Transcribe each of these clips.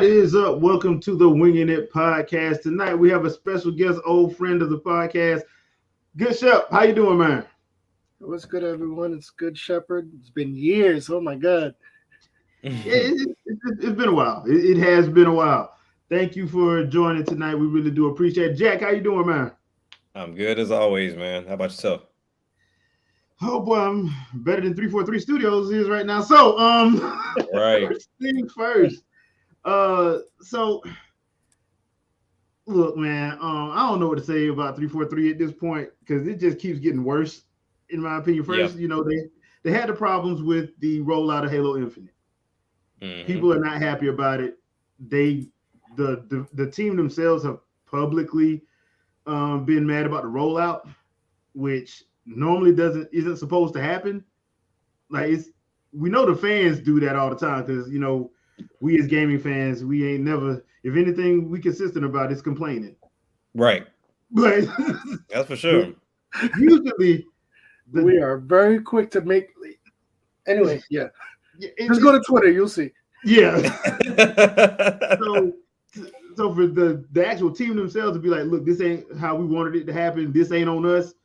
What is up? Welcome to the Wingin It podcast. Tonight we have a special guest, old friend of the podcast, Good Shep. How you doing, man? What's good, everyone? It's Good Shepherd. It's been years. Oh my God. It's been a while. It has been a while. Thank you for joining tonight. We really do appreciate it. Jack, how you doing, man? I'm good as always, man. How about yourself? Oh boy, I'm better than 343 Studios is right now. So, Right. first things first. So look, man, I don't know what to say about 343 at this point because it just keeps getting worse, in my opinion. First, they had the problems with the rollout of Halo Infinite. People are not happy about it. The team themselves have publicly been mad about the rollout, which normally isn't supposed to happen. Like we know the fans do that all the time because we as gaming fans, we ain't never, if anything we consistent about is complaining. Right. But that's for sure. Usually we are very quick to make. Anyway, yeah. Just go to Twitter, you'll see. Yeah. so for the actual team themselves to be like, look, this ain't how we wanted it to happen. This ain't on us.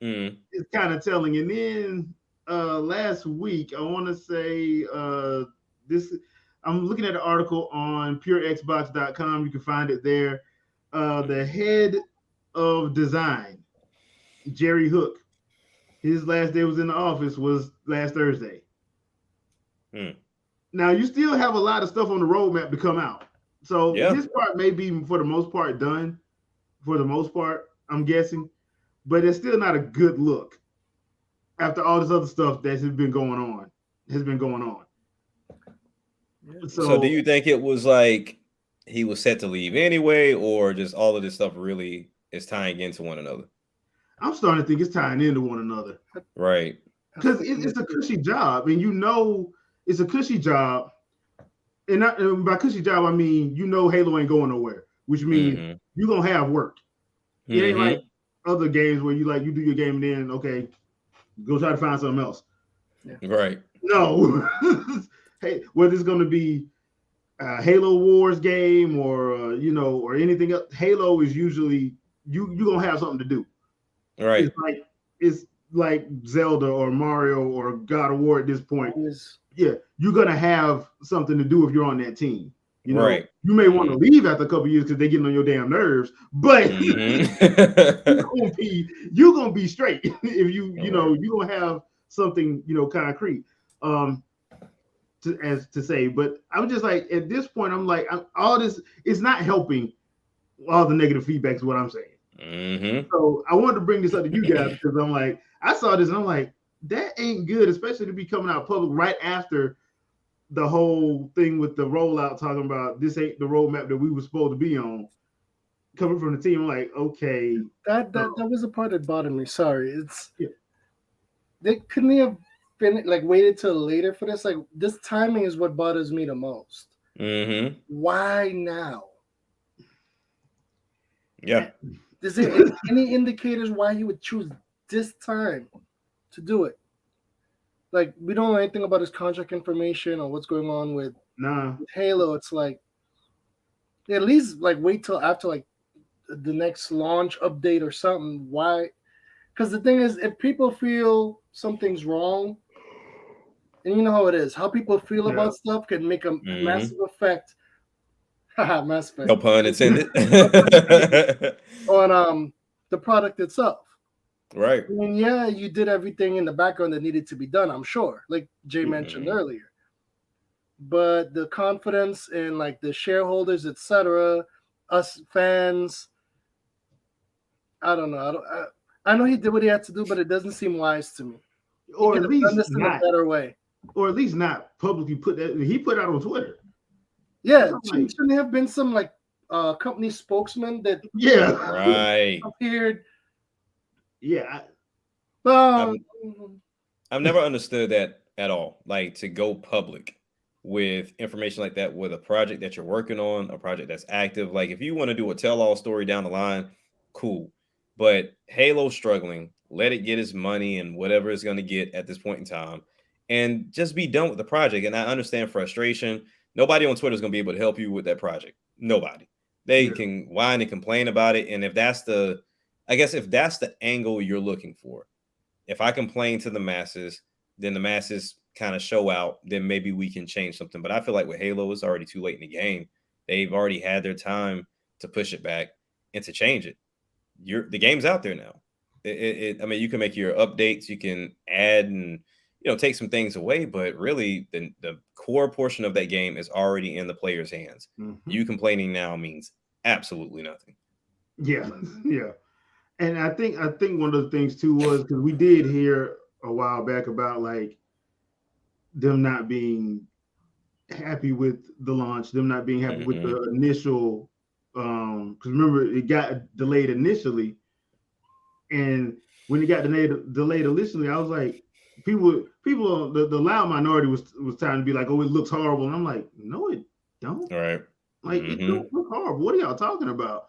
It's kind of telling. And then last week, I want to say this. I'm looking at an article on purexbox.com. You can find it there. The head of design, Jerry Hook, his last day was in the office was last Thursday. Now, you still have a lot of stuff on the roadmap to come out. So this part may be, for the most part, done. For the most part, I'm guessing. But it's still not a good look after all this other stuff that has been going on. So do you think it was like he was set to leave anyway, or just all of this stuff really is tying into one another? I'm starting to think it's tying into one another. Right. Because it's a cushy job, and it's a cushy job. And by cushy job, I mean, Halo ain't going nowhere, which means you're going to have work. It ain't like other games where you do your game and then, okay, go try to find something else. Yeah. Right. No. Hey, whether it's going to be a Halo Wars game or, or anything else, Halo is usually, you're going to have something to do. Right. It's like Zelda or Mario or God of War at this point. Yeah, you're going to have something to do if you're on that team. Right. You may want to leave after a couple of years because they're getting on your damn nerves, but you're gonna be straight if you're gonna have something concrete to say. But I'm just like, at this point, I'm like, all this is not helping. All the negative feedback is what I'm saying. So I wanted to bring this up to you guys because I'm like, I saw this and I'm like, that ain't good, especially to be coming out public right after the whole thing with the rollout, talking about this ain't the roadmap that we were supposed to be on. Coming from the team, I'm like, okay. That was the part that bothered me. Sorry, they couldn't have been waited till later for this. Like, this timing is what bothers me the most. Why now? Yeah. Is there any indicators why he would choose this time to do it? Like, we don't know anything about his contract information or what's going on with Halo. It's like, at least wait till after the next launch update or something. Why? Because the thing is, if people feel something's wrong, and you know how it is, how people feel about stuff can make a massive effect. Mass effect. No pun intended. On the product itself. Right. I mean, yeah, you did everything in the background that needed to be done, I'm sure, like Jay mentioned earlier. But the confidence in the shareholders, etc., us fans, I don't know. I know he did what he had to do, but it doesn't seem wise to me. Or at least this in a better way. Or at least not publicly put that. He put out on Twitter. Yeah, shouldn't there have been some company spokesman that appeared. Yeah. I've never understood that at all. Like, to go public with information like that with a project that you're working on, a project that's active. Like, if you want to do a tell-all story down the line, cool. But Halo's struggling. Let it get its money and whatever it's going to get at this point in time, and just be done with the project. And I understand frustration. Nobody on Twitter is going to be able to help you with that project. Nobody. They can whine and complain about it. And if that's the angle you're looking for, if I complain to the masses, then the masses kind of show out, then maybe we can change something. But I feel like with Halo, it's already too late in the game. They've already had their time to push it back and to change it. The game's out there now. I mean, you can make your updates, you can add and take some things away, but really the core portion of that game is already in the player's hands. Mm-hmm. You complaining now means absolutely nothing. Yeah, yeah. And I think one of the things too was because we did hear a while back about like them not being happy with the launch, them not being happy with the initial because remember it got delayed initially, and when it got delayed initially, I was like, people the loud minority was trying to be like, oh, it looks horrible, and I'm like, no, it don't. All right, like it don't look horrible. What are y'all talking about?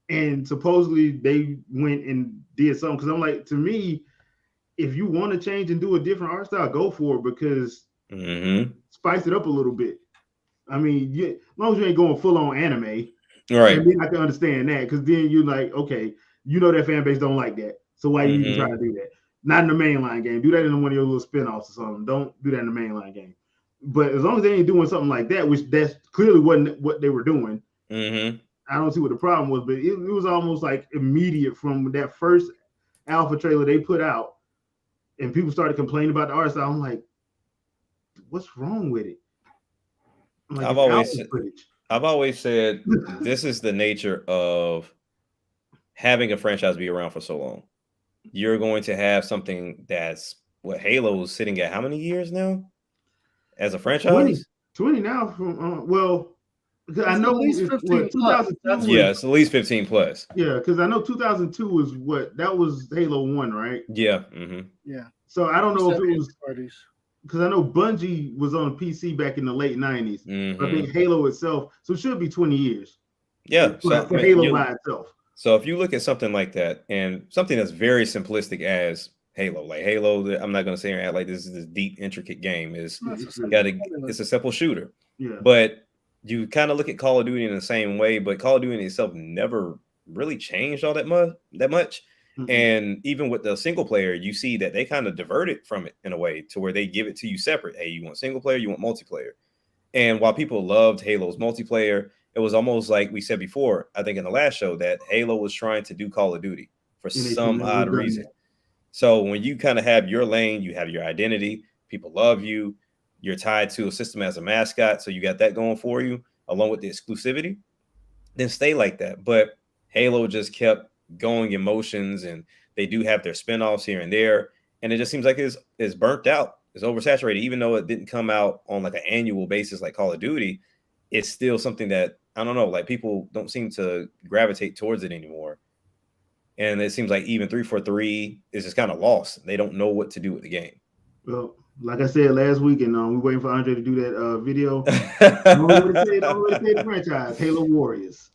And supposedly they went and did something because I'm like, to me, if you want to change and do a different art style, go for it because spice it up a little bit. I mean, as long as you ain't going full on anime, right? And then I can understand that because then you're like, okay, that fan base don't like that, so why you even try to do that? Not in the mainline game. Do that in one of your little spinoffs or something. Don't do that in the mainline game. But as long as they ain't doing something like that, which that's clearly wasn't what they were doing. I don't see what the problem was, but it was almost like immediate from that first alpha trailer they put out, and people started complaining about the art style. I'm like, what's wrong with it? Like, I've always said this is the nature of having a franchise be around for so long. You're going to have something that's what Halo's sitting at how many years now as a franchise? 20 now from I know at least 15 plus. Yeah, it's at least 15 plus. Yeah, because I know 2002 was that was Halo 1, right? Yeah. Yeah. So I don't know if it was because I know Bungie was on PC back in the late 90s. I think Halo itself, so it should be 20 years. Yeah. So for Halo by itself. So if you look at something like that and something that's very simplistic as Halo, like Halo, I'm not going to say and act like this is this deep, intricate game. It's a simple shooter. Yeah. But you kind of look at Call of Duty in the same way, but Call of Duty itself never really changed all that much. And even with the single player, you see that they kind of diverted from it in a way to where they give it to you separate. Hey, you want single player, you want multiplayer. And while people loved Halo's multiplayer, it was almost like we said before, I think in the last show, that Halo was trying to do Call of Duty for some odd reason. So when you kind of have your lane, you have your identity, people love you, you're tied to a system as a mascot, so you got that going for you, along with the exclusivity, then stay like that. But Halo just kept going in motions, and they do have their spinoffs here and there, and it just seems like it's burnt out. It's oversaturated. Even though it didn't come out on like an annual basis like Call of Duty, it's still something that, I don't know, like people don't seem to gravitate towards it anymore. And it seems like even 343 is just kind of lost. They don't know what to do with the game. Well, like I said last week, and we're waiting for Andre to do that video. I'm going to say the franchise, Halo Warriors.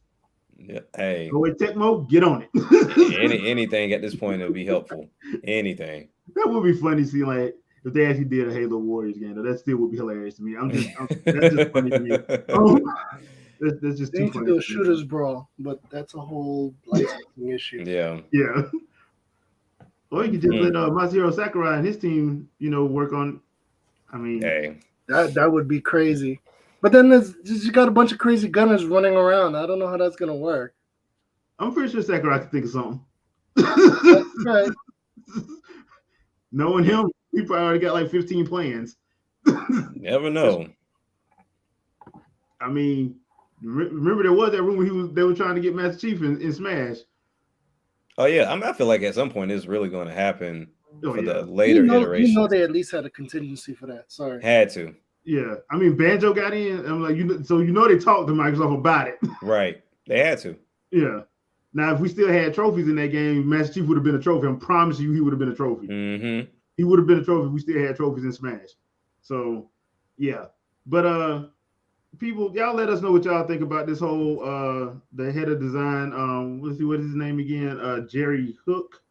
Yeah, hey. Go with Tecmo, get on it. anything at this point, it'll be helpful. Anything. That would be funny to see, like, if they actually did a Halo Warriors game. That still would be hilarious to me. That's just funny to me. That's just too funny. They need to do a shooters brawl, but that's a whole licensing issue. Yeah. Yeah. Or you can just let Masahiro Sakurai and his team, work on. I mean, hey, that would be crazy. But then you got a bunch of crazy gunners running around. I don't know how that's gonna work. I'm pretty sure Sakurai can think of something. That's right. Knowing him, he probably already got like 15 plans. Never know. I mean, remember there was that rumor they were trying to get Master Chief in Smash. Oh yeah, I feel like at some point it's really going to happen for the later iteration. You know, they at least had a contingency for that. Sorry, had to. Yeah, I mean Banjo got in. I'm like, so they talked to Microsoft about it. Right, they had to. Yeah. Now, if we still had trophies in that game, Master Chief would have been a trophy. I promise you, he would have been a trophy. Mm-hmm. He would have been a trophy if we still had trophies in Smash. So, yeah. But people, y'all let us know what y'all think about this whole the head of design. Let's see, what is his name again? Jerry Hook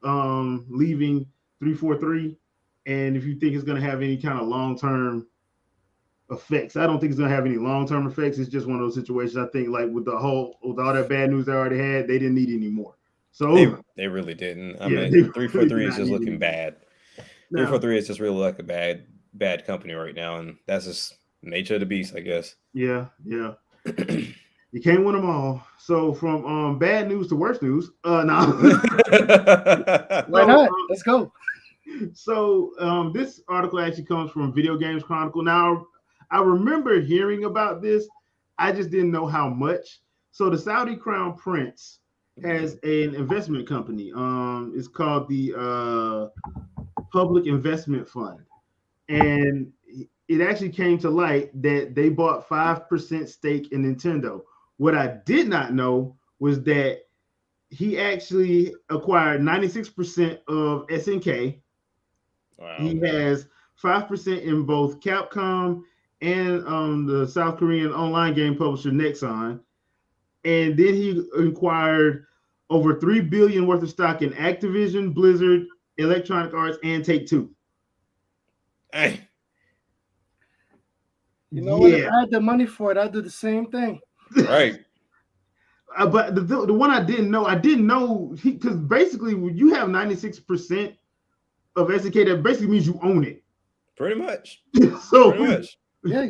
leaving 343, and if you think it's going to have any kind of long-term effects. I don't think it's gonna have any long-term effects. It's just one of those situations. I think like with all that bad news they already had, they didn't need any more. So they really didn't. I mean, 343 is just looking bad. 343 is just really like a bad company right now, and that's just nature of the beast, I guess. Yeah. You can't win them all. So from bad news to worse news. Why not? Let's go. So this article actually comes from Video Games Chronicle. Now, I remember hearing about this. I just didn't know how much. So the Saudi Crown Prince has an investment company. It's called the Public Investment Fund. And it actually came to light that they bought 5% stake in Nintendo. What I did not know was that he actually acquired 96% of SNK. Wow. He has 5% in both Capcom and the South Korean online game publisher Nexon. And then he acquired over $3 billion worth of stock in Activision, Blizzard, Electronic Arts, and Take-Two. Hey. You know what? If I had the money for it, I'd do the same thing. Right. But the one I didn't know because basically when you have 96% of SNK, that basically means you own it. Pretty much. So pretty much. Yeah,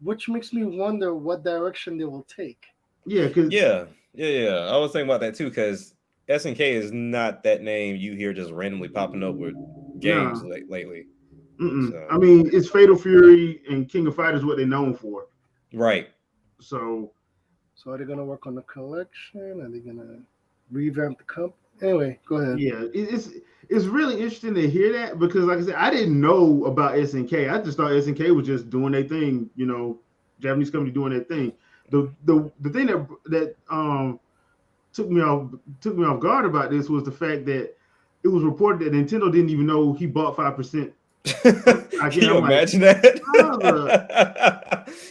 which makes me wonder what direction they will take. Yeah, because yeah. I was thinking about that too, because SNK is not that name you hear just randomly popping up with games lately. So. I mean, it's Fatal Fury and King of Fighters what they're known for. Right. So are they gonna work on the collection? Are they gonna revamp the company? Anyway, go ahead. Yeah, it's really interesting to hear that because, like I said, I didn't know about SNK. I just thought SNK was just doing their thing. You know, Japanese company doing their thing. The thing that took me off guard about this was the fact that it was reported that Nintendo didn't even know he bought 5%. Can you imagine that?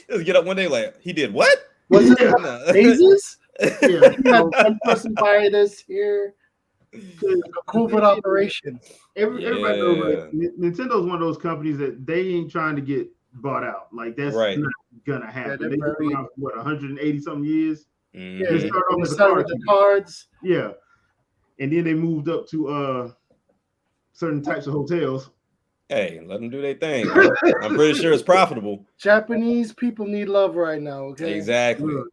Just get up one day like he did what? Was it phases? Yeah, you had one person buy this here. A COVID operation. Everybody knows like, Nintendo's one of those companies that they ain't trying to get bought out. Like that's not gonna happen. They've been around for 180 something years. Yeah, they started off with the cards. Yeah, and then they moved up to certain types of hotels. Hey, let them do their thing. I'm pretty sure it's profitable. Japanese people need love right now. Okay, exactly. Look,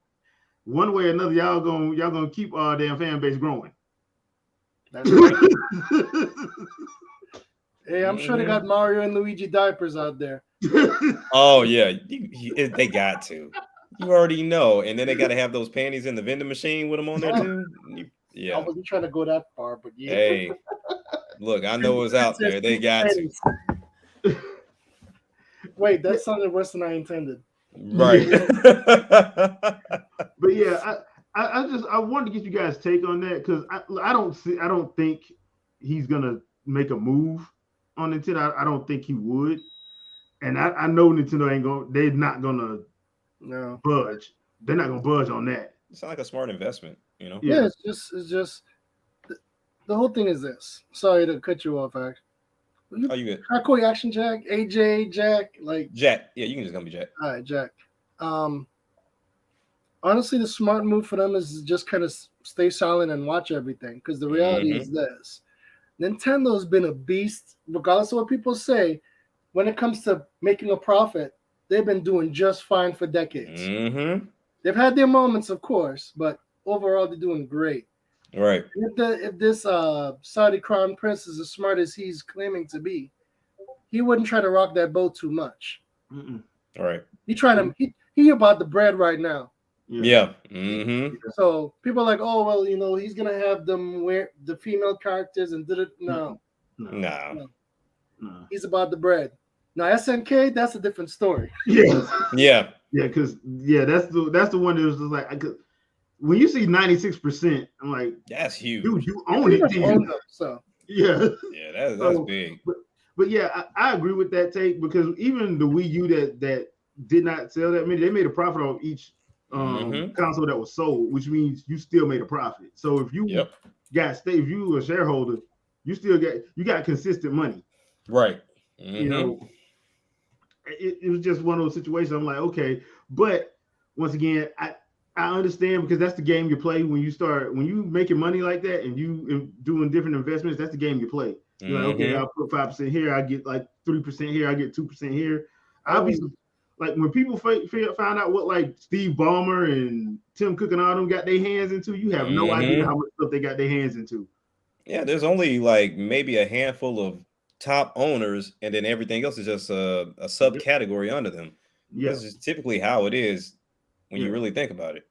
one way or another, y'all gonna keep our damn fan base growing. That's right. Hey, I'm sure they got Mario and Luigi diapers out there. Oh yeah, they got to. You already know, and then they got to have those panties in the vending machine with them on there too. Yeah, I wasn't trying to go that far, but yeah. Hey, look, I know it's out there. They got to. Wait, that sounded worse than I intended. Right. But yeah, I wanted to get you guys' take on that because I don't think he's gonna make a move on Nintendo. I don't think he would, and I know Nintendo they're not gonna budge. They're not gonna budge on that. It's not like a smart investment, you know. Yeah, it's just the whole thing is this. Sorry to cut you off, Act. Oh, you good? How cool, Action Jack, AJ, Jack, like Jack. Yeah, you can just call me Jack. All right, Jack. Honestly, the smart move for them is just kind of stay silent and watch everything because the reality is this. Nintendo's been a beast, regardless of what people say. When it comes to making a profit, they've been doing just fine for decades. They've had their moments, of course, but overall, they're doing great. Right. If this Saudi Crown Prince is as smart as he's claiming to be, he wouldn't try to rock that boat too much. All right. He about the bread right now. Yeah. So people are like, oh well, you know, he's gonna have them wear the female characters and did it. No. He's about the bread. Now SNK, that's a different story. Yeah. Because that's the one that was just like when you see 96%, I'm like, that's huge. Dude, you own it. So yeah, that's big. But yeah, I agree with that take because even the Wii U that did not sell that many, they made a profit on each console that was sold, which means you still made a profit. So if you if you were a shareholder, you got consistent money, right? You know, it was just one of those situations. I'm like, okay, but once again, I understand because that's the game you play when you making money like that and you doing different investments. That's the game you play. You're like, okay, I'll put 5% here, I get like 3% here, I get 2% here. I'll be like when people find out what like Steve Ballmer and Tim Cook and all them got their hands into, you have no idea how much stuff they got their hands into. Yeah, there's only like maybe a handful of top owners, and then everything else is just a subcategory under them. Yeah, this is typically how it is when you really think about it.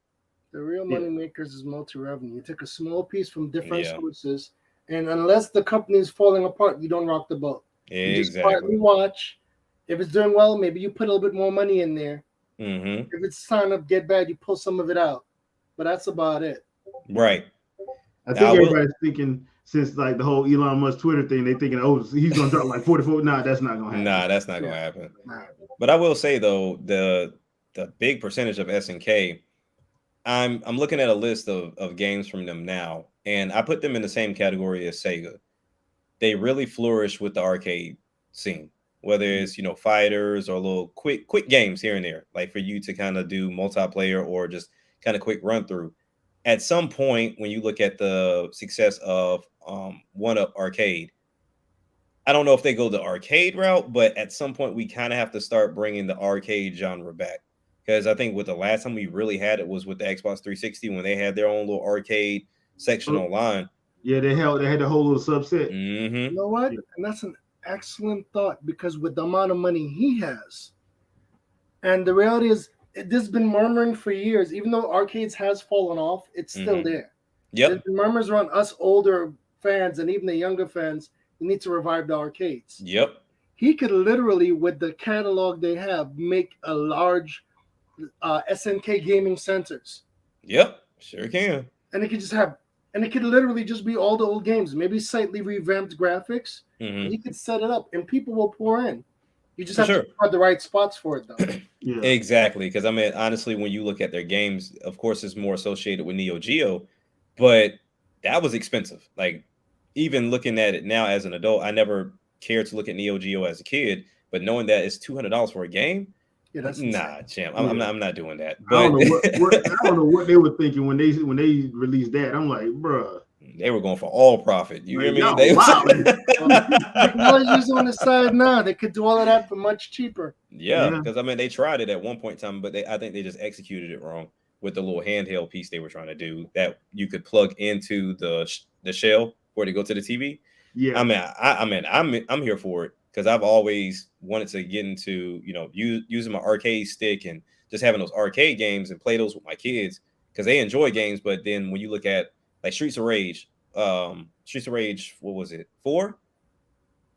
The real money makers is multi-revenue. You take a small piece from different sources, and unless the company is falling apart, you don't rock the boat. You just quietly watch. If it's doing well, maybe you put a little bit more money in there. If it's starting to get bad, you pull some of it out. But that's about it. Right. I think everybody's thinking since like the whole Elon Musk Twitter thing, they thinking, oh, he's gonna drop like 44. Nah, that's not gonna happen. Nah, that's not gonna happen. But I will say though, the big percentage of SNK, I'm looking at a list of games from them now, and I put them in the same category as Sega. They really flourish with the arcade scene, whether it's fighters or little quick games here and there, like for you to kind of do multiplayer or just kind of quick run through. At some point, when you look at the success of 1UP Arcade, I don't know if they go the arcade route, but at some point we kind of have to start bringing the arcade genre back. Because I think with the last time we really had it was with the Xbox 360 when they had their own little arcade section online. Yeah, they had the whole little subset. You know what? Yeah. And that's an excellent thought because with the amount of money he has, and the reality is, this has been murmuring for years. Even though arcades has fallen off, it's still there. Yep. There's been murmurs around us older fans and even the younger fans. You need to revive the arcades. Yep. He could literally, with the catalog they have, make a large SNK gaming centers. Yep, sure can. And it could just have, and it could literally just be all the old games, maybe slightly revamped graphics. And you could set it up, and people will pour in. You just have to find the right spots for it, though. Yeah. Exactly, because I mean, honestly, when you look at their games, of course, it's more associated with Neo Geo, but that was expensive. Like, even looking at it now as an adult, I never cared to look at Neo Geo as a kid, but knowing that it's $200 for a game, that's nah, champ. I'm not doing that. But I don't know what they were thinking when they released that. I'm like, bruh. They were going for all profit. You hear me? Technology's on the side now. They could do all of that for much cheaper. Yeah, because I mean, they tried it at one point in time, but I think they just executed it wrong with the little handheld piece they were trying to do that you could plug into the shell for it to go to the TV. Yeah, I'm here for it because I've always wanted to get into using my arcade stick and just having those arcade games and play those with my kids because they enjoy games. But then when you look at like Streets of Rage, what was it? 4?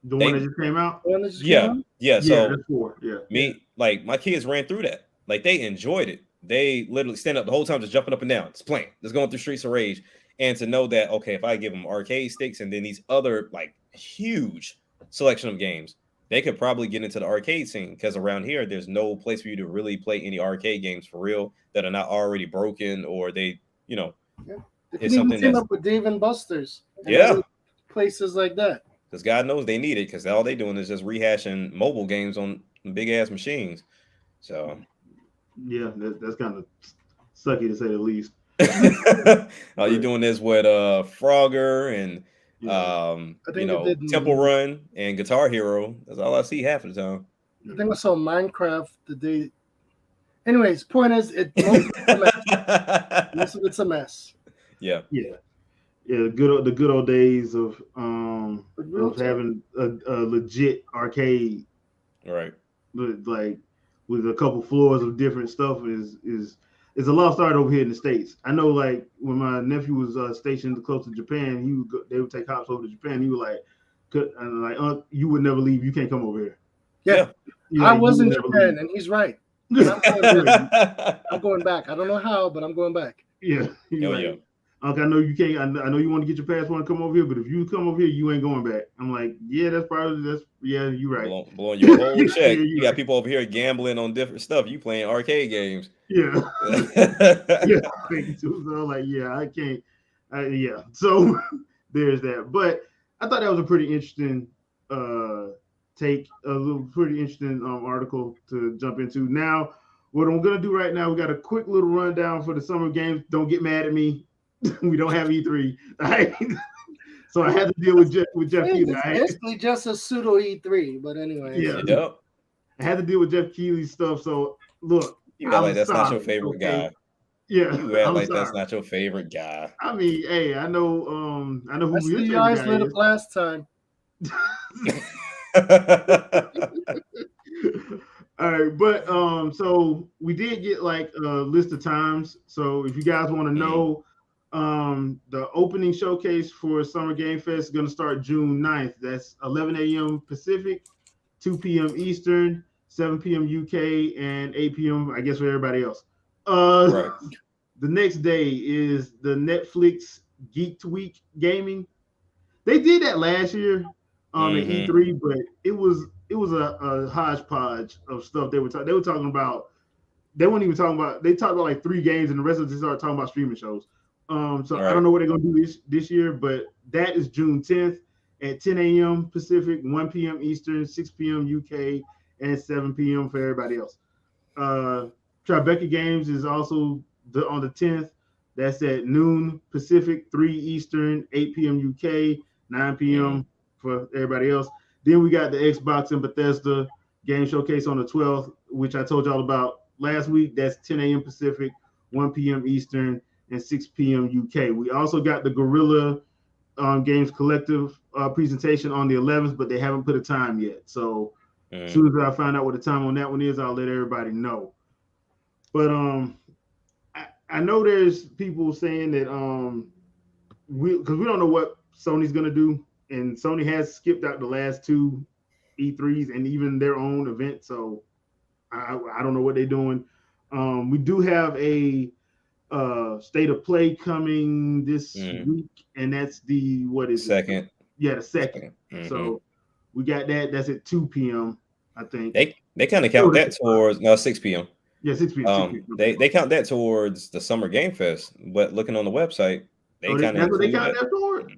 The one that just came out? Yeah. So that's 4. Yeah. My kids ran through that. Like they enjoyed it. They literally stand up the whole time, just jumping up and down, just playing, just going through Streets of Rage. And to know that, okay, if I give them arcade sticks and then these other like huge selection of games, they could probably get into the arcade scene because around here, there's no place for you to really play any arcade games for real that are not already broken or they. They can even team up with Dave and Buster's. Places like that. Because God knows they need it because all they doing is just rehashing mobile games on big ass machines. So yeah, that's kind of sucky to say the least. Are you doing this with Frogger and Temple Run and Guitar Hero? That's all I see half of the time. I think I saw Minecraft the day. Anyways, point is, it's a mess. Yeah. The good old days of having a legit arcade, right? Like with a couple floors of different stuff is a lost art over here in the States. I know, like when my nephew was stationed close to Japan, they would take hops over to Japan. He was like, you would never leave. You can't come over here. Yeah. I was in Japan, and he's right. I'm going back. I don't know how, but I'm going back. Yeah. Uncle, I know you can't. I know you want to get your passport and come over here, but if you come over here, you ain't going back. I'm like, you're right. Blowing your whole check. You got people over here gambling on different stuff. You playing arcade games. Yeah. So I'm like, I can't. So there's that. But I thought that was a pretty interesting take a little pretty interesting article to jump into. Now, what I'm gonna do right now, we got a quick little rundown for the summer games. Don't get mad at me. We don't have E3. Right? So I had to deal with Jeff Keighley. It's basically just a pseudo E3, but anyway. Yeah. Yep. I had to deal with Jeff Keighley's stuff. So look, you act like that's not your favorite guy. Yeah, you act like that's not your favorite guy. I mean, hey, I know who your favorite guy lit up last time. All right, but so we did get like a list of times. So if you guys want to know, the opening showcase for Summer Game Fest is going to start June 9th. That's 11 a.m. Pacific, 2 p.m. Eastern, 7 p.m. UK, and 8 p.m. I guess for everybody else. Right. The next day is the Netflix Geek Week Gaming. They did that last year at E3, but it was a hodgepodge of stuff they were talking about. They weren't even talking about. They talked about like 3 games, and the rest of them started talking about streaming shows. So right. I don't know what they're gonna do this year, but that is June 10th at 10 a.m. Pacific, 1 p.m. Eastern, 6 p.m. UK, and 7 p.m. for everybody else. Tribeca Games is also on the 10th. That's at noon Pacific, 3 Eastern, 8 p.m. UK, 9 p.m. for everybody else. Then we got the Xbox and Bethesda Game Showcase on the 12th, which I told y'all about last week. That's 10 a.m. Pacific, 1 p.m. Eastern, and 6 p.m. UK. We also got the Guerrilla Games Collective presentation on the 11th, but they haven't put a time yet. So as soon as I find out what the time on that one is, I'll let everybody know. But I know there's people saying that because we don't know what Sony's gonna do, and Sony has skipped out the last 2 E3s and even their own event, so I don't know what they're doing. We do have a State of Play coming this week, and that's the second. Yeah, the second. So we got that. That's at 2 p.m. I think they kind of count that towards 6 p.m. Yeah, 6 p.m. They count that towards the Summer Game Fest, but looking on the website, they kind of they count that toward.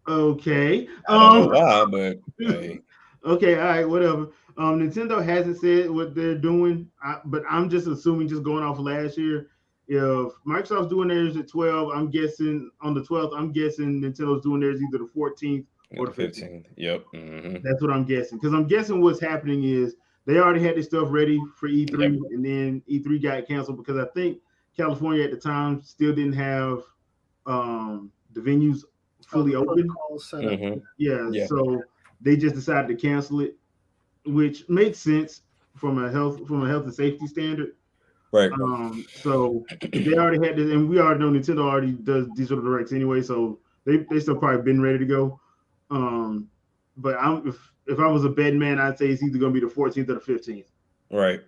Okay. I don't know why, but hey. Okay, all right, whatever. Nintendo hasn't said what they're doing, but I'm just assuming, just going off last year, if Microsoft's doing theirs at 12, I'm guessing on the 12th, I'm guessing Nintendo's doing theirs either the 14th or the 15th. Yep. That's what I'm guessing. Because I'm guessing what's happening is they already had this stuff ready for E3, and then E3 got canceled because I think California at the time still didn't have the venues fully open. Yeah, so they just decided to cancel it, which makes sense from a health and safety standard. Right. So they already had this, and we already know Nintendo already does digital directs anyway, so they still probably been ready to go. But if I was a betting man, I'd say it's either going to be the 14th or the 15th. Right.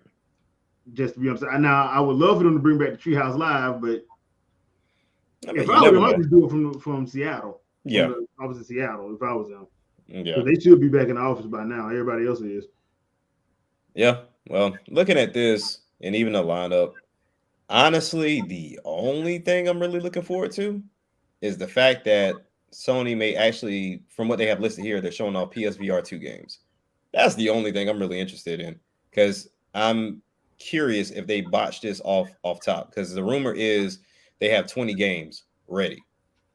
Just to be honest. Now, I would love for them to bring back the Treehouse Live, but if I were them, I'd just do it from Seattle. Yeah. I was in Seattle if I was them. Yeah. They should be back in the office by now. Everybody else is. Yeah. Well, looking at this and even the lineup, honestly, the only thing I'm really looking forward to is the fact that Sony may actually, from what they have listed here, they're showing off PSVR 2 games. That's the only thing I'm really interested in, because I'm curious if they botched this off top, because the rumor is they have 20 games ready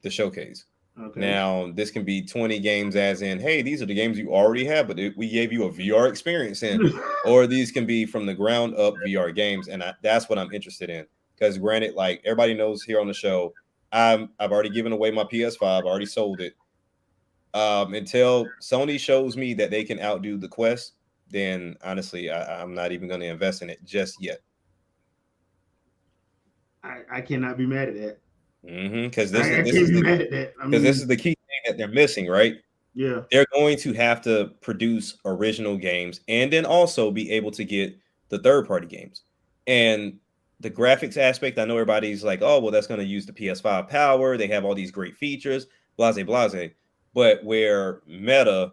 to showcase. Okay. Now, this can be 20 games as in, hey, these are the games you already have, but we gave you a VR experience in, or these can be from the ground up VR games. And that's what I'm interested in. Because granted, like everybody knows here on the show, I've already given away my PS5. I already sold it. Until Sony shows me that they can outdo the Quest, then honestly, I'm not even going to invest in it just yet. I cannot be mad at that. Because this is the key thing that they're missing, right? Yeah, they're going to have to produce original games and then also be able to get the third-party games. And the graphics aspect, I know everybody's like, oh, well, that's going to use the PS5 power. They have all these great features, blase. But where Meta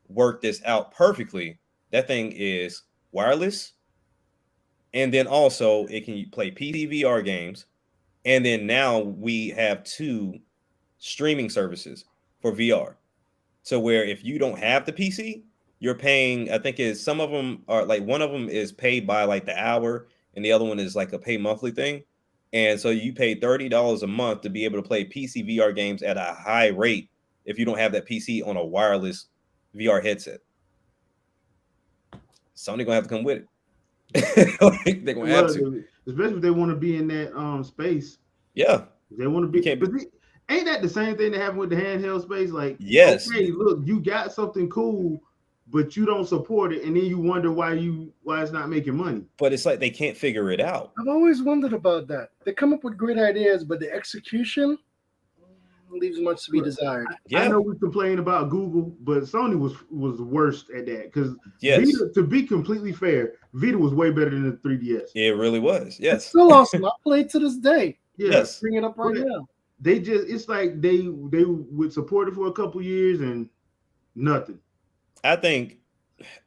worked this out perfectly, that thing is wireless, and then also it can play PC VR games. And then now we have 2 streaming services for VR. So where if you don't have the PC, you're paying, I think is some of them are like, one of them is paid by like the hour and the other one is like a pay monthly thing. And so you pay $30 a month to be able to play PC VR games at a high rate if you don't have that PC on a wireless VR headset. Sony gonna have to come with it. Like, they're gonna have to, especially if they want to be in that space. Yeah, they want to be. But ain't that the same thing that happened with the handheld space? Like, yes, okay, look, you got something cool, but you don't support it, and then you wonder why it's not making money. But it's like they can't figure it out. I've always wondered about that. They come up with great ideas, but the execution leaves much to be desired. I know we complain about Google, but Sony was the worst at that because Vita, to be completely fair, Vita was way better than the 3DS. It really was. Yes, it's still awesome. I play to this day. Yes, bring it up right now. They just, it's like they would support it for a couple years and nothing. I think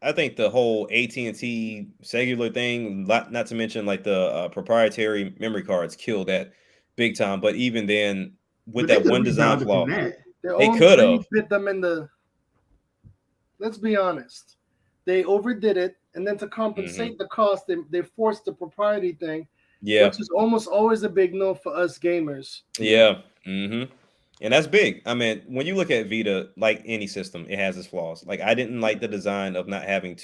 the whole AT&T cellular thing, not to mention like the proprietary memory cards, killed that big time. But even then, with that one design flaw, they could have bit them in the. Let's be honest, they overdid it, and then to compensate the cost, they forced the propriety thing. Yeah, which is almost always a big no for us gamers. Yeah, and that's big. I mean, when you look at Vita, like any system, it has its flaws. Like I didn't like the design of not having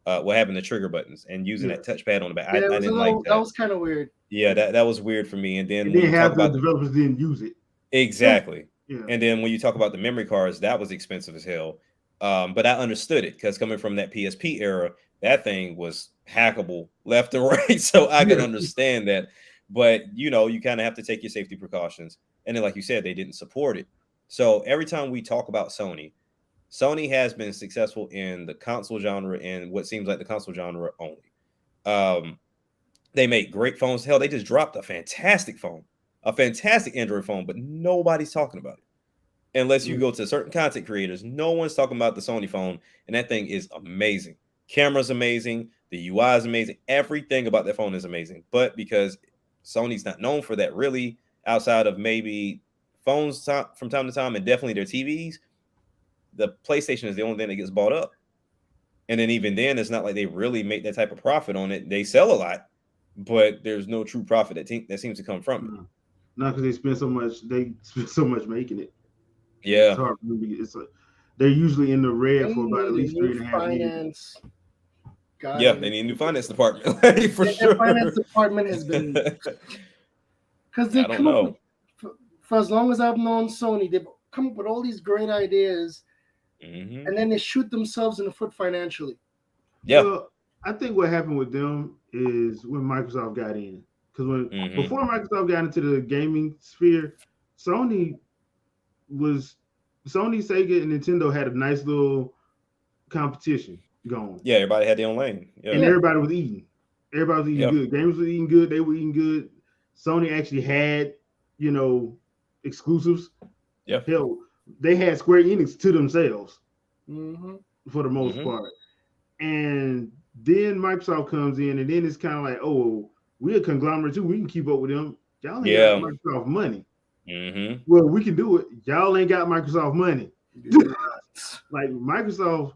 having the trigger buttons and using that touchpad on the back. I didn't like that. That was kind of weird. Yeah, that was weird for me. And then when you talk about developers didn't use it. Exactly. Yeah. And then when you talk about the memory cards, that was expensive as hell. But I understood it because coming from that PSP era, that thing was hackable left and right. So I can understand that. But, you kind of have to take your safety precautions. And then, like you said, they didn't support it. So every time we talk about Sony has been successful in the console genre and what seems like the console genre only. They make great phones. Hell, they just dropped a fantastic phone, a fantastic Android phone, but nobody's talking about it. Unless you go to certain content creators, no one's talking about the Sony phone. And that thing is amazing. Camera's amazing. The UI is amazing. Everything about that phone is amazing. But because Sony's not known for that really, outside of maybe phones from time to time and definitely their TVs, the PlayStation is the only thing that gets bought up. And then even then, it's not like they really make that type of profit on it. They sell a lot, but there's no true profit that seems to come from it. Not because they spend so much making it. Yeah. It's hard for me to, it's like they're usually in the red for about at least 3.5 years. Yeah, they need a new finance department for sure. The finance department has been because they come up with, for as long as I've known Sony, they've come up with all these great ideas, and then they shoot themselves in the foot financially. Yeah, well, I think what happened with them is when Microsoft got in, because before Microsoft got into the gaming sphere, Sony, Sega, and Nintendo had a nice little competition going. Yeah, everybody had their own lane. Yeah. And everybody was eating. Everybody was eating good. Gamers were eating good. They were eating good. Sony actually had, exclusives. Yeah. Hell, they had Square Enix to themselves for the most part. And then Microsoft comes in, and then it's kind of like, oh, we're a conglomerate too. We can keep up with them. Y'all ain't got Microsoft money. Well, we can do it. Y'all ain't got Microsoft money. Like Microsoft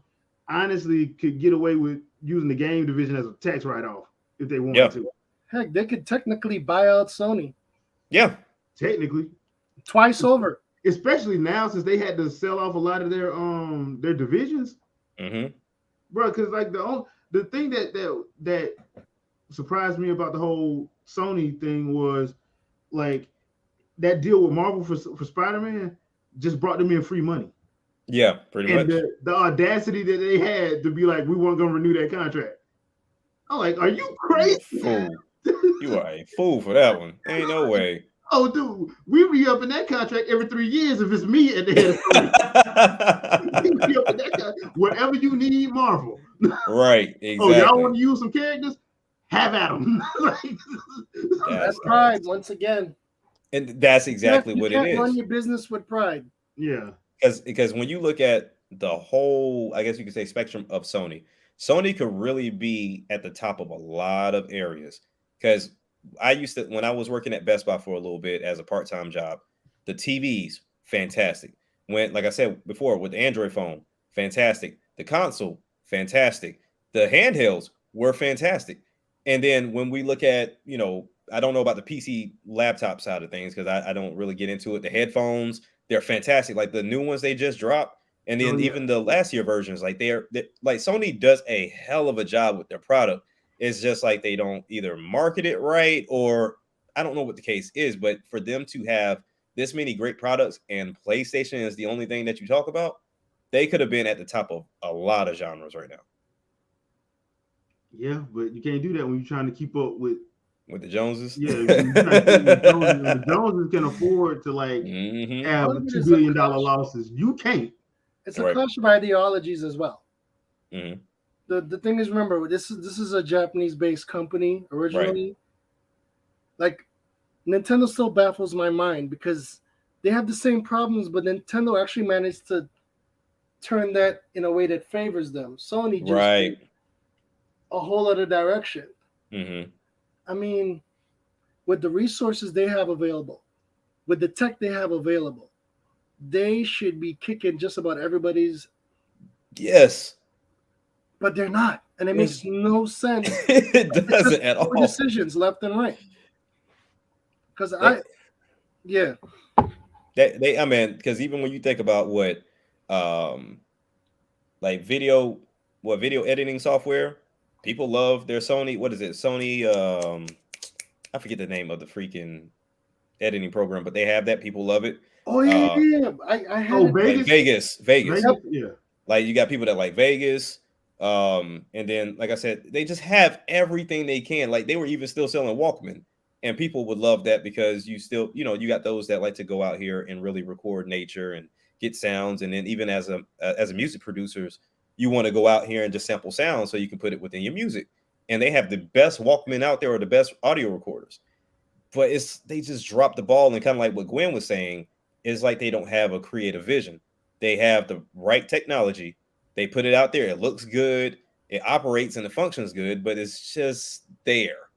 honestly could get away with using the game division as a tax write-off if they wanted to. Heck, they could technically buy out Sony. Yeah. Technically. Twice over. Especially now since they had to sell off a lot of their divisions. Bro, because like the thing that surprised me about the whole Sony thing was like that deal with Marvel for Spider-Man just brought them in free money. Yeah, pretty much. The audacity that they had to be like, we weren't going to renew that contract. I'm like, are you crazy? You are a fool for that one. Ain't no way. Oh, dude, we re-up in that contract every 3 years if it's me at the head of Sony. We re-up in that contract. Whatever you need, Marvel. Right, exactly. Oh, y'all want to use some characters? Have at them. That's pride, once again. And that's exactly what it is. You can't run your business with pride. Yeah. Because when you look at the whole, I guess you could say, spectrum of Sony could really be at the top of a lot of areas. Because I used to, when I was working at Best Buy for a little bit as a part-time job, the TVs, fantastic. When, like I said before, with the Android phone, fantastic. The console, fantastic. The handhelds were fantastic. And then when we look at, I don't know about the PC laptop side of things because I don't really get into it. The headphones, they're fantastic. Like the new ones they just dropped. And then even the last year versions, like like Sony does a hell of a job with their product. It's just like they don't either market it right, or I don't know what the case is, but for them to have this many great products and PlayStation is the only thing that you talk about, they could have been at the top of a lot of genres right now. Yeah, but you can't do that when you're trying to keep up with the Joneses. Yeah, the Joneses can afford to like have $2 billion losses. You can't. It's a clash of ideologies as well. The thing is, remember, this is a Japanese-based company originally. Like, Nintendo still baffles my mind because they have the same problems, but Nintendo actually managed to turn that in a way that favors them. Sony just went a whole other direction. I mean, with the resources they have available, with the tech they have available, they should be kicking just about everybody's. Yes. But they're not. And it makes no sense. It doesn't at all. Decisions left and right. Because because even when you think about what video editing software, people love their Sony. What is it? Sony, I forget the name of the freaking editing program, but they have that. People love it. Oh yeah. I had Vegas. Yep. Yeah. Like you got people that like Vegas. And then, like I said, they just have everything they can. Like they were even still selling Walkman, and people would love that because you still, you got those that like to go out here and really record nature and get sounds. And then even as a music producers, you want to go out here and just sample sounds so you can put it within your music. And they have the best Walkman out there or the best audio recorders. But they just dropped the ball, and kind of like what Gwen was saying, is like they don't have a creative vision. They have the right technology. They put it out there. It looks good. It operates and it functions good, but it's just there.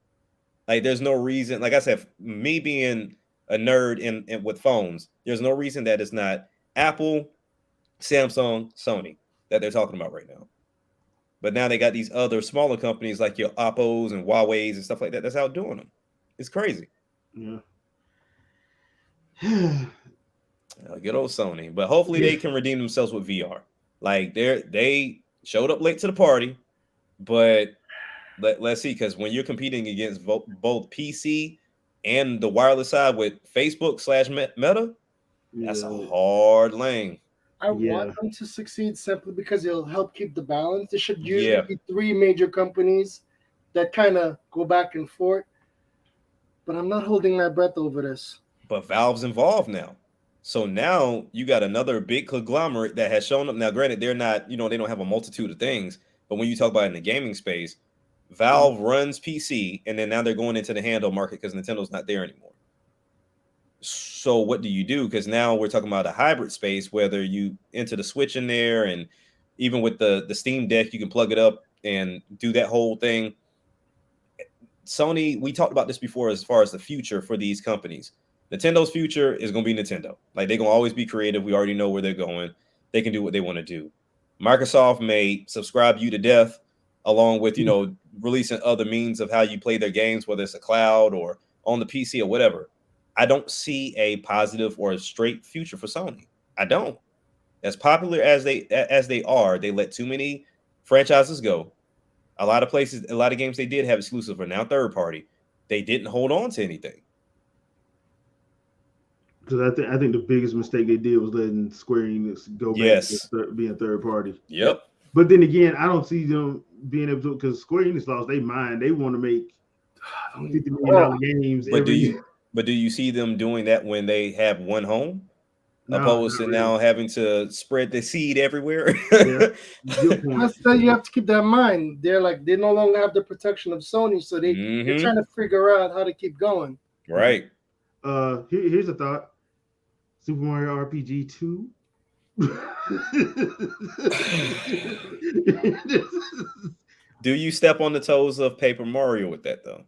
Like there's no reason. Like I said, me being a nerd in with phones, there's no reason that it's not Apple, Samsung, Sony that they're talking about right now. But now they got these other smaller companies like your Oppos and Huawei's and stuff like that. That's outdoing them. It's crazy. Yeah. Good old Sony. But hopefully they can redeem themselves with VR. Like they showed up late to the party, but let's see, because when you're competing against both PC and the wireless side with Facebook/Meta, that's a hard lane. I want them to succeed simply because it'll help keep the balance. There should usually be three major companies that kind of go back and forth. But I'm not holding my breath over this. But Valve's involved now. So now you got another big conglomerate that has shown up. Now, granted, they're not, they don't have a multitude of things. But when you talk about it in the gaming space, Valve runs PC, and then now they're going into the handheld market because Nintendo's not there anymore. So what do you do? Because now we're talking about a hybrid space, whether you enter the Switch in there, and even with the Steam Deck, you can plug it up and do that whole thing. Sony, we talked about this before as far as the future for these companies. Nintendo's future is going to be Nintendo. Like, they're going to always be creative. We already know where they're going. They can do what they want to do. Microsoft may subscribe you to death, along with, releasing other means of how you play their games, whether it's a cloud or on the PC or whatever. I don't see a positive or a straight future for Sony. I don't. As popular as they are, they let too many franchises go. A lot of places, a lot of games they did have exclusive are now third party. They didn't hold on to anything. Because I think the biggest mistake they did was letting Square Enix go back to being third party. Yep. But then again, I don't see them being able to, because Square Enix lost their mind. They want to make $50 million games every year. But do you see them doing that when they have one home? Opposed to now having to spread the seed everywhere. You have to keep that in mind. They're like, they no longer have the protection of Sony, so they're trying to figure out how to keep going. Right. Here's a thought. Super Mario RPG 2. Do you step on the toes of Paper Mario with that though?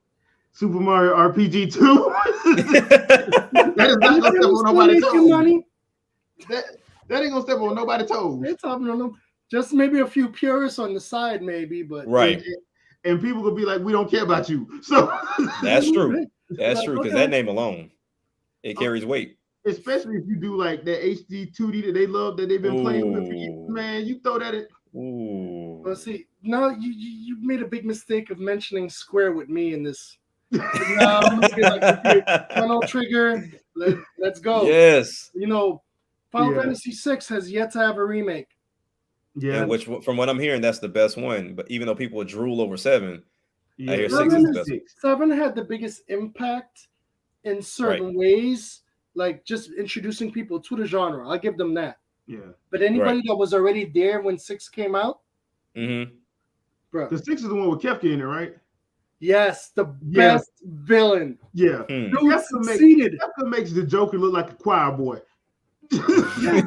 Super Mario RPG 2. That is not going to step on nobody's toes. That ain't gonna step on nobody's toes. It's happening on them. Just maybe a few purists on the side, maybe, but right. And people will be like, "We don't care about you." So that's true. That's true because okay. that name alone, it carries weight. Especially if you do like that HD 2D that they love that they've been playing with. Man, you throw that in. Ooh. Well, see, now you made a big mistake of mentioning Square with me in this. Now I'm gonna be like, okay, Chrono Trigger, let's go. Yes. You know, Final Fantasy VI has yet to have a remake. Yeah, and which from what I'm hearing, that's the best one. But even though people drool over 7, I hear 6 is the best. 7 had the biggest impact in certain ways, like just introducing people to the genre. I'll give them that. Yeah. But anybody that was already there when 6 came out, bro. The 6 is the one with Kefka in it, right? Yes, the best villain. Yeah. Dude succeeded. Kefka makes the Joker look like a choir boy. yeah.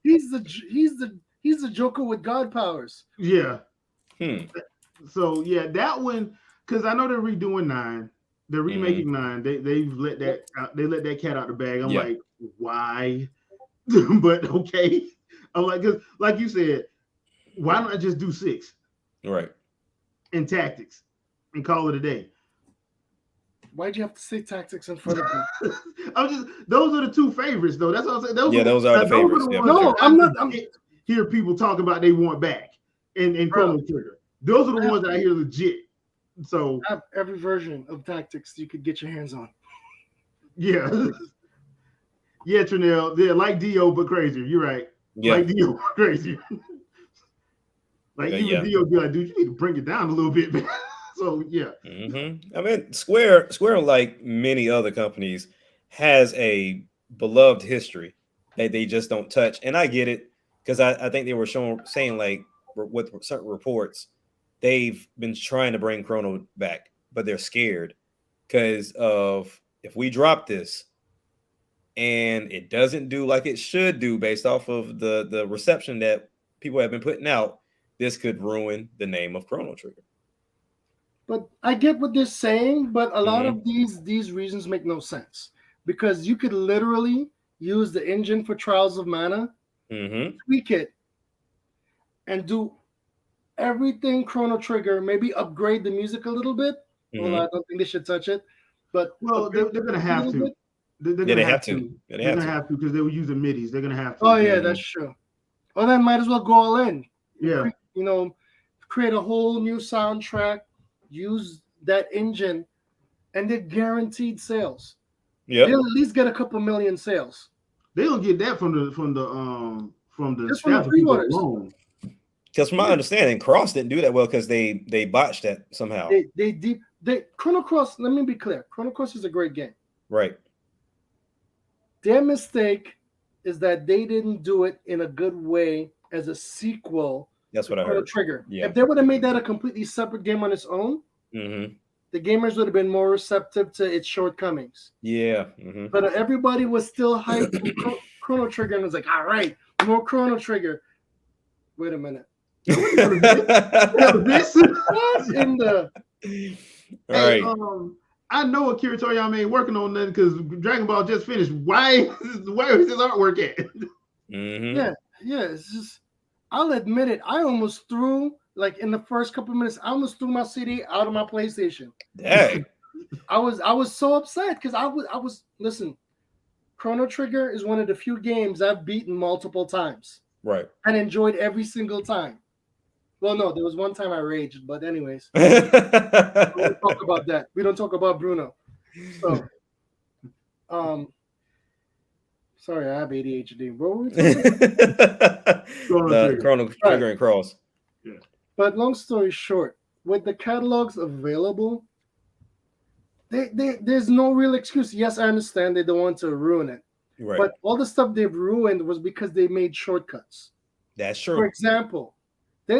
He's the Joker with God powers. Yeah. So yeah, that one, because I know they're redoing 9. They're remaking 9. They've let that out, they let that cat out the bag. I'm like, why? But okay. I'm like, because like you said, why don't I just do 6? Right. And Tactics and call it a day. Why'd you have to say Tactics in front of me? Those are the 2 favorites though. That's what I'm saying. Those are the favorites. No, I'm not. Hear people talk about they want back and Chrono Trigger. Those are the ones that I hear legit. So I have every version of Tactics you could get your hands on. Yeah. Yeah, Trinell. Yeah, like Dio, but crazier. You're right. Yeah. Like Dio, crazier. Like even Dio be like, dude, you need to bring it down a little bit, man. So yeah. I mean, Square, like many other companies, has a beloved history that they just don't touch. And I get it, because I think they were saying like with certain reports, they've been trying to bring Chrono back, but they're scared because of if we drop this and it doesn't do like it should do based off of the reception that people have been putting out, this could ruin the name of Chrono Trigger. But I get what they're saying, but a lot of these reasons make no sense, because you could literally use the engine for Trials of Mana, tweak it, and do everything Chrono Trigger, maybe upgrade the music a little bit. Well, I don't think they should touch it, but they're going to have to. They're going to have to. They're going to have to because they were using MIDIs. They're going to have to. Oh yeah, that's true. Well, then might as well go all in. Yeah. You know, create a whole new soundtrack, use that engine, and they're guaranteed sales. Yeah, they'll at least get a couple million sales. They'll get that from the pre-orders alone. Because from my understanding, Cross didn't do that well because they botched that somehow. They Chrono Cross. Let me be clear. Chrono Cross is a great game. Right. Their mistake is that they didn't do it in a good way as a sequel. That's what I Chrono heard. Trigger. Yeah. If they would have made that a completely separate game on its own, the gamers would have been more receptive to its shortcomings. Yeah. But everybody was still hyped for Chrono Trigger and was like, all right, more Chrono Trigger. Wait a minute. What in the... Hey, I know Akira Toriyama ain't working on nothing because Dragon Ball just finished. Where is his artwork at? Yeah, it's just, I'll admit it. I almost threw, like in the first couple of minutes, I almost threw my CD out of my PlayStation. Dang. I was so upset because I was listen. Chrono Trigger is one of the few games I've beaten multiple times. Right. And enjoyed every single time. Well, no, there was one time I raged, but anyways, we don't talk about that. We don't talk about Bruno. So, sorry, I have ADHD. What were we talking about? Chrono Trigger and Cross. Yeah. But long story short, with the catalogs available, there's no real excuse. Yes, I understand they don't want to ruin it. Right. But all the stuff they've ruined was because they made shortcuts. That's true. For example,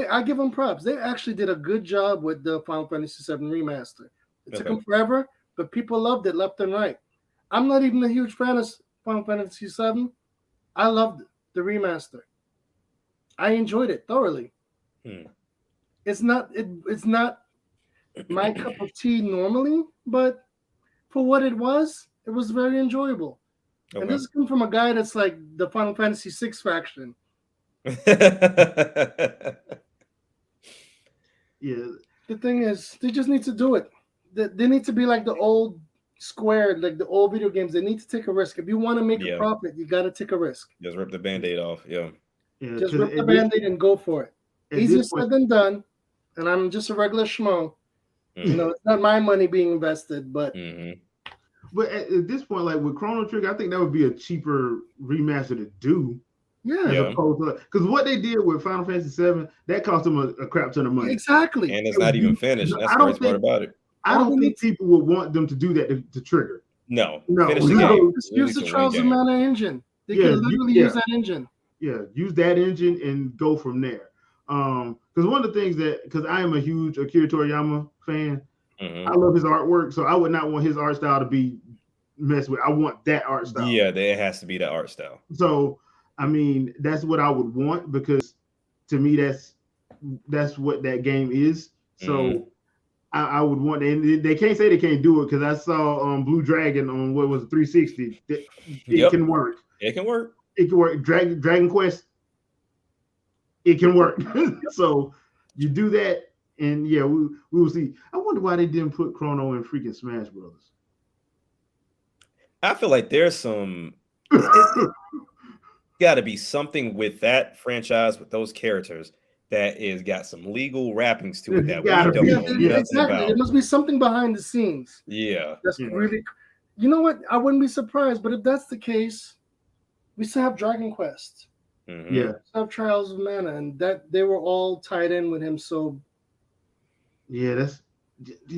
I give them props. They actually did a good job with the Final Fantasy VII remaster. It took them forever, but people loved it left and right. I'm not even a huge fan of Final Fantasy VII. I loved the remaster. I enjoyed it thoroughly. It's not my cup of tea normally, but for what it was very enjoyable. Okay. And this is coming from a guy that's like the Final Fantasy VI faction. Yeah. The thing is, they just need to do it. They need to be like the old Square, like the old video games. They need to take a risk. If you want to make a profit, you got to take a risk. Just rip the Band-Aid off. Yeah. Just rip the Band-Aid and go for it. Easier said than done. And I'm just a regular schmo. You know, it's not my money being invested, but. But at this point, like with Chrono Trigger, I think that would be a cheaper remaster to do. Yeah. Because what they did with Final Fantasy VII, that cost them a crap ton of money. Exactly. And it's not even finished. That's the worst part about it. I don't think people would want them to do that to Trigger. No. Finish the game. Just use the Trials of Mana engine. They can literally use that engine. Yeah, use that engine and go from there. Because one of the things because I am a huge Akira Toriyama fan, I love his artwork, so I would not want his art style to be messed with. I want that art style. Yeah, there has to be that art style. So, I mean, that's what I would want because to me, that's what that game is. So, I would want, and they can't say they can't do it because I saw Blue Dragon on what was it, 360. It can work. It can work. It can work. Dragon Quest. It can work. So you do that. And yeah, we will see. I wonder why they didn't put Chrono in freaking Smash Brothers. I feel like there's some got to be something with that franchise with those characters that is got some legal wrappings to it that we don't know nothing about. There must be something behind the scenes. Yeah, that's really. You know what? I wouldn't be surprised, but if that's the case, we still have Dragon Quest. Yeah, we still have Trials of Mana, and that they were all tied in with him. So. Yeah, that's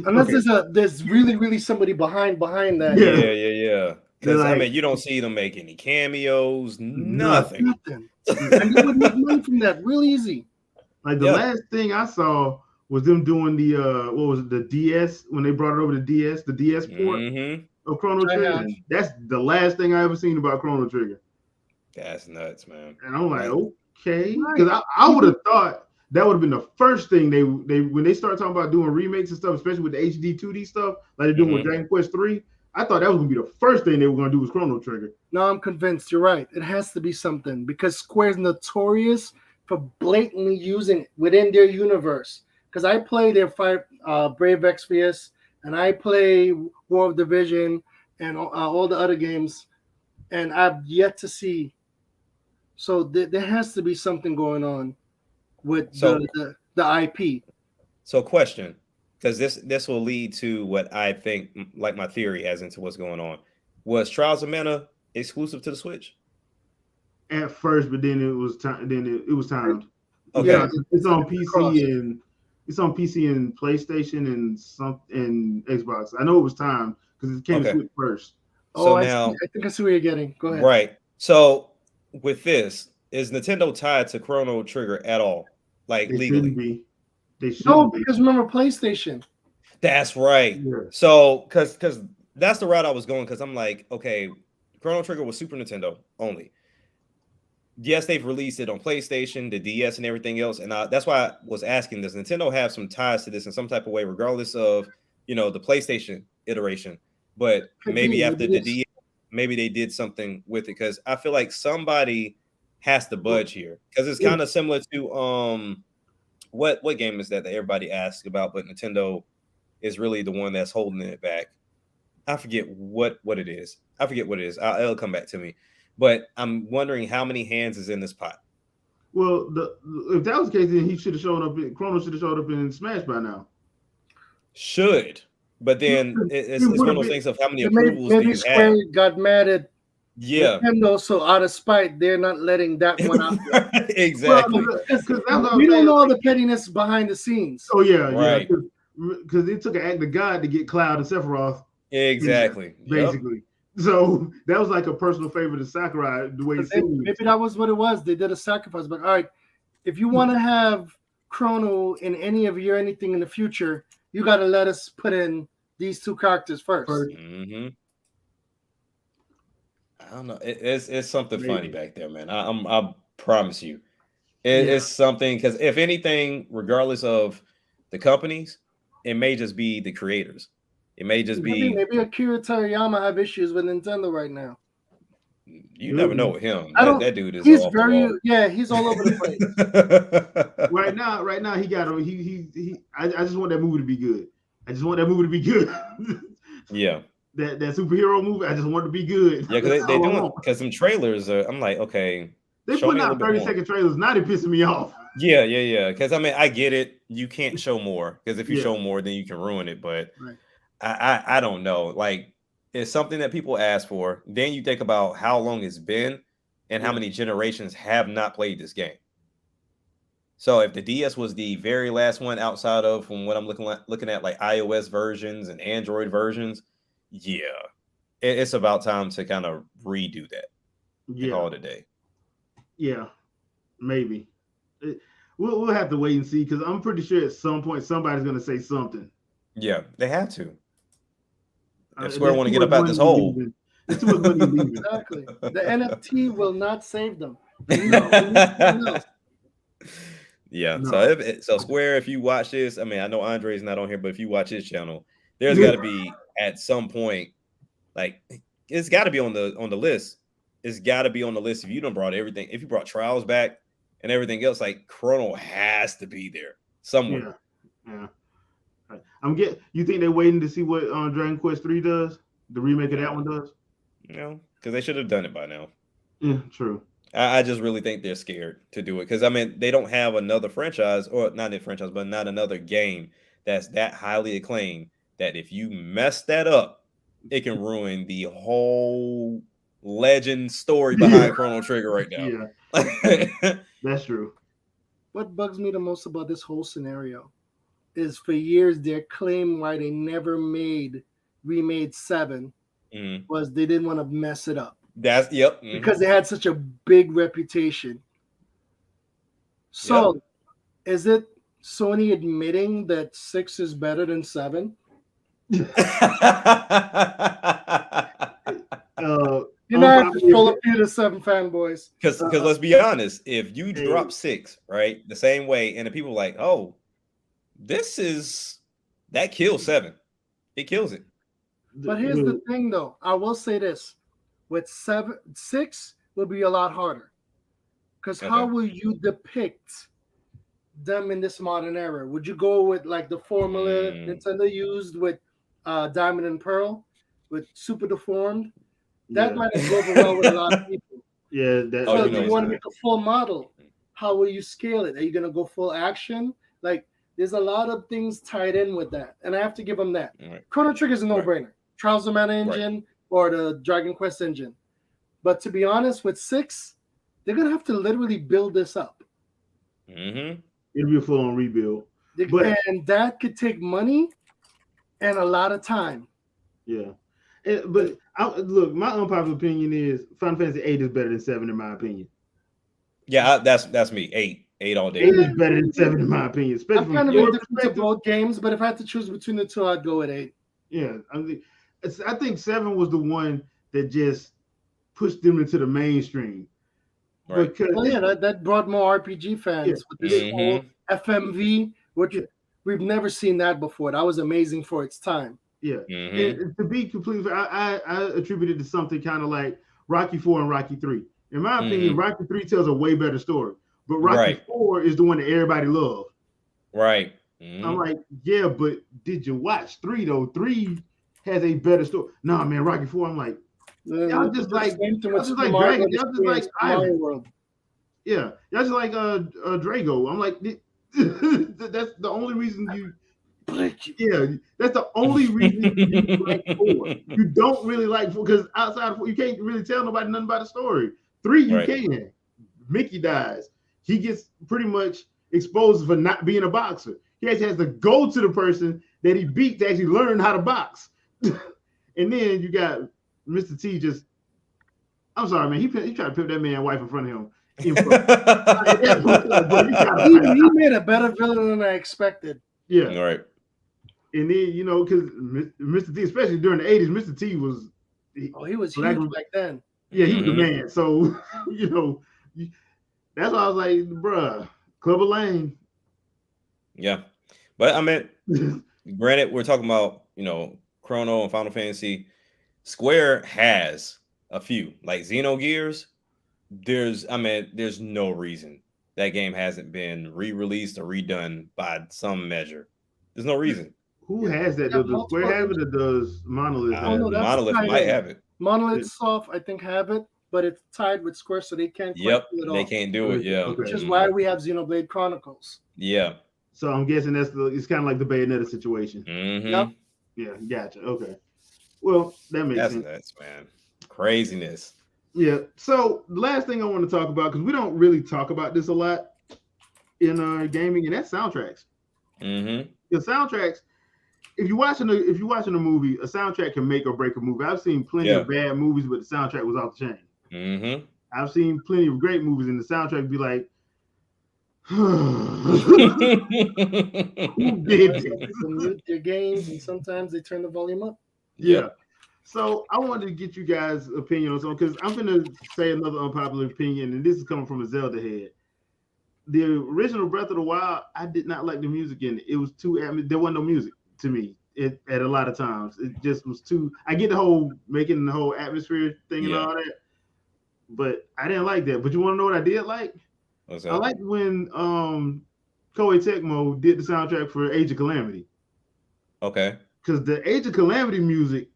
unless there's really somebody behind that. Yeah. Because like, I mean, you don't see them make any cameos, nothing. And you would make money from that real easy. Like the last thing I saw was them doing the what was it, the DS when they brought it over to DS, the DS port of Chrono Trigger. That's the last thing I ever seen about Chrono Trigger. That's nuts, man. And I'm like, okay, because I would have thought. That would have been the first thing they when they start talking about doing remakes and stuff, especially with the HD 2D stuff, like they're doing with Dragon Quest 3. I thought that was gonna be the first thing they were gonna do was Chrono Trigger. No, I'm convinced. You're right. It has to be something because Square's notorious for blatantly using it within their universe. Because I play their Brave Exvius and I play War of Division and all the other games, and I've yet to see. So there has to be something going on with the IP. So question, because this will lead to what I think, like my theory as into what's going on. Was Trials of Mana exclusive to the Switch? At first, but then it was timed. Okay. Yeah, it's on PC and PlayStation and Xbox. I know it was timed because it came to Switch first. So I now think I see where you're getting. Go ahead. Right. So with this, is Nintendo tied to Chrono Trigger at all? Like they legally? They should No, because remember PlayStation. That's right. Yeah. So because that's the route I was going, because I'm like, okay, Chrono Trigger was Super Nintendo only. Yes, they've released it on PlayStation, the DS, and everything else, and that's why I was asking, does Nintendo have some ties to this in some type of way, regardless of the PlayStation iteration? But maybe after the DS, maybe they did something with it, because I feel like somebody has to budge here, because it's kind of similar to what game is that everybody asks about, but Nintendo is really the one that's holding it back. I forget what it is. It'll come back to me. But I'm wondering how many hands is in this pot. Well, if that was the case, then he should have shown up. Chrono should have showed up in Smash by now. Should, but then it's one of those things of how many approvals maybe do you Square have. got mad at Nintendo, so out of spite, they're not letting that one out. Exactly. Well, we don't know all the pettiness behind the scenes. Oh yeah, right. Because it took an act of God to get Cloud and Sephiroth. Exactly. Basically. Yep. So that was like a personal favor to Sakurai, the way it seemed. Maybe that was what it was. They did a sacrifice. But all right, if you want to have Chrono in any of your anything in the future, you got to let us put in these two characters first. Mm-hmm. I don't know. It's something funny back there, man. I promise you, it's something, because if anything, regardless of the companies, it may just be the creators. It may just be maybe Akira Toriyama have issues with Nintendo right now. You never know with him. That dude is. He's very he's all over the place. right now, he got he. I just want that movie to be good. I just want that movie to be good. Yeah. That superhero movie, I just want it to be good. Yeah, because they doing because some trailers are. I'm like, okay. They putting out 30-second trailers. Now they're pissing me off. Yeah. Because I mean, I get it. You can't show more because if you show more, then you can ruin it. But I don't know. Like, it's something that people ask for. Then you think about how long it's been and how many generations have not played this game. So if the DS was the very last one outside of from what I'm looking at like iOS versions and Android versions, it's about time to kind of redo that. Yeah, call it a day. Yeah, maybe we'll have to wait and see because I'm pretty sure at some point somebody's going to say something. Yeah, they have to. If Square want to get up out this hole, it's too much money. Exactly. The NFT will not save them. No. Yeah. No. So Square, if you watch this, I mean, I know Andre's not on here, but if you watch his channel, there's got to be at some point, like it's got to be on the list. It's got to be on the list. If you don't brought everything, if you brought Trials back and everything else, like Chrono has to be there somewhere. Yeah. You think they're waiting to see what Dragon Quest 3 does? The remake of that one does? No, because they should have done it by now. Yeah, true. I just really think they're scared to do it because I mean they don't have another franchise or not a franchise, but not another game that's that highly acclaimed that if you mess that up, it can ruin the whole legend story behind Chrono Trigger right now. Yeah, that's true. What bugs me the most about this whole scenario is for years their claim why they never remade 7 was they didn't want to mess it up. That's because they had such a big reputation. So is it Sony admitting that 6 is better than 7? You're not have to troll up here to 7 fanboys. Because let's be honest, if you drop 6, right, the same way, and the people are like, oh, that kills 7. It kills it. But here's the thing, though. I will say this. With 6 will be a lot harder. Because how will you depict them in this modern era? Would you go with like the formula Nintendo used with Diamond and Pearl, with super deformed? That might have gone well with a lot of people. Yeah. So if you want to make a full model, how will you scale it? Are you going to go full action? Like, there's a lot of things tied in with that. And I have to give them that. Right. Chrono Trigger is a no-brainer. Trials of Mana engine or the Dragon Quest engine. But to be honest, with 6, they're going to have to literally build this up. It'll be a full-on rebuild. And that could take money and a lot of time. Yeah. But look, my unpopular opinion is Final Fantasy 8 is better than 7 in my opinion. Yeah, that's me. 8 all day. 8 is better than 7 in my opinion. Especially I'm kind of indifferent to both games, but if I had to choose between the two, I'd go with 8. Yeah, I think 7 was the one that just pushed them into the mainstream. Right. That brought more RPG fans with this whole FMV, which we've never seen that before. That was amazing for its time. Yeah. And to be completely fair, I attribute it to something kind of like Rocky 4 and Rocky 3. In my opinion, Rocky 3 tells a way better story. But Rocky 4 is the one that everybody loved. Right. I'm like, yeah, but did you watch 3 though? 3 has a better story. Nah, man, Rocky 4, I'm like, y'all just like Dragon. Y'all just like Iron World. Yeah. Y'all just like Drago. I'm like, that's the only reason you that's the only reason you like 4. You don't really like 4 because outside of 4, you can't really tell nobody nothing about the story. 3, you can. Mickey dies. He gets pretty much exposed for not being a boxer. He actually has to go to the person that he beat to actually learn how to box. And then you got Mr. T just, I'm sorry, man. He tried to pimp that man's wife in front of him. He made a better villain than I expected. Yeah. All right. And then, because Mr. T, especially during the 80s, Mr. T was... he was huge back then. Yeah, he was the man. So, that's why I was like, bruh, Clubber Lane. Yeah. But, I mean, granted, we're talking about, Chrono and Final Fantasy. Square has a few like Xenogears. There's no reason that game hasn't been re-released or redone by some measure. There's no reason. Who has that? Does Square have it or does Monolith have it? Monolith might have it. Monolith Soft, I think, have it, but it's tied with Square, so they can't quite do it all. They can't do it, yeah. Which is why we have Xenoblade Chronicles. Yeah. So I'm guessing it's kind of like the Bayonetta situation. Yep. Yeah, gotcha. Okay. Well, that makes sense. That's man. Craziness. Yeah. So the last thing I want to talk about, because we don't really talk about this a lot in gaming, and that's soundtracks. The soundtracks. If you're watching a movie, a soundtrack can make or break a movie. I've seen plenty of bad movies, but the soundtrack was off the chain. I've seen plenty of great movies, and the soundtrack be like, who did this? They mute their games, and sometimes they turn the volume up. Yeah. So I wanted to get you guys' opinion on something, because I'm going to say another unpopular opinion, and this is coming from a Zelda head. The original Breath of the Wild, I did not like the music in it. It was too, there wasn't no music to me at a lot of times. It just was too, I get the whole making the whole atmosphere thing and all that, but I didn't like that. But you want to know what I did like? What's that? I liked when Koei Tecmo did the soundtrack for Age of Calamity. Okay. Because the Age of Calamity music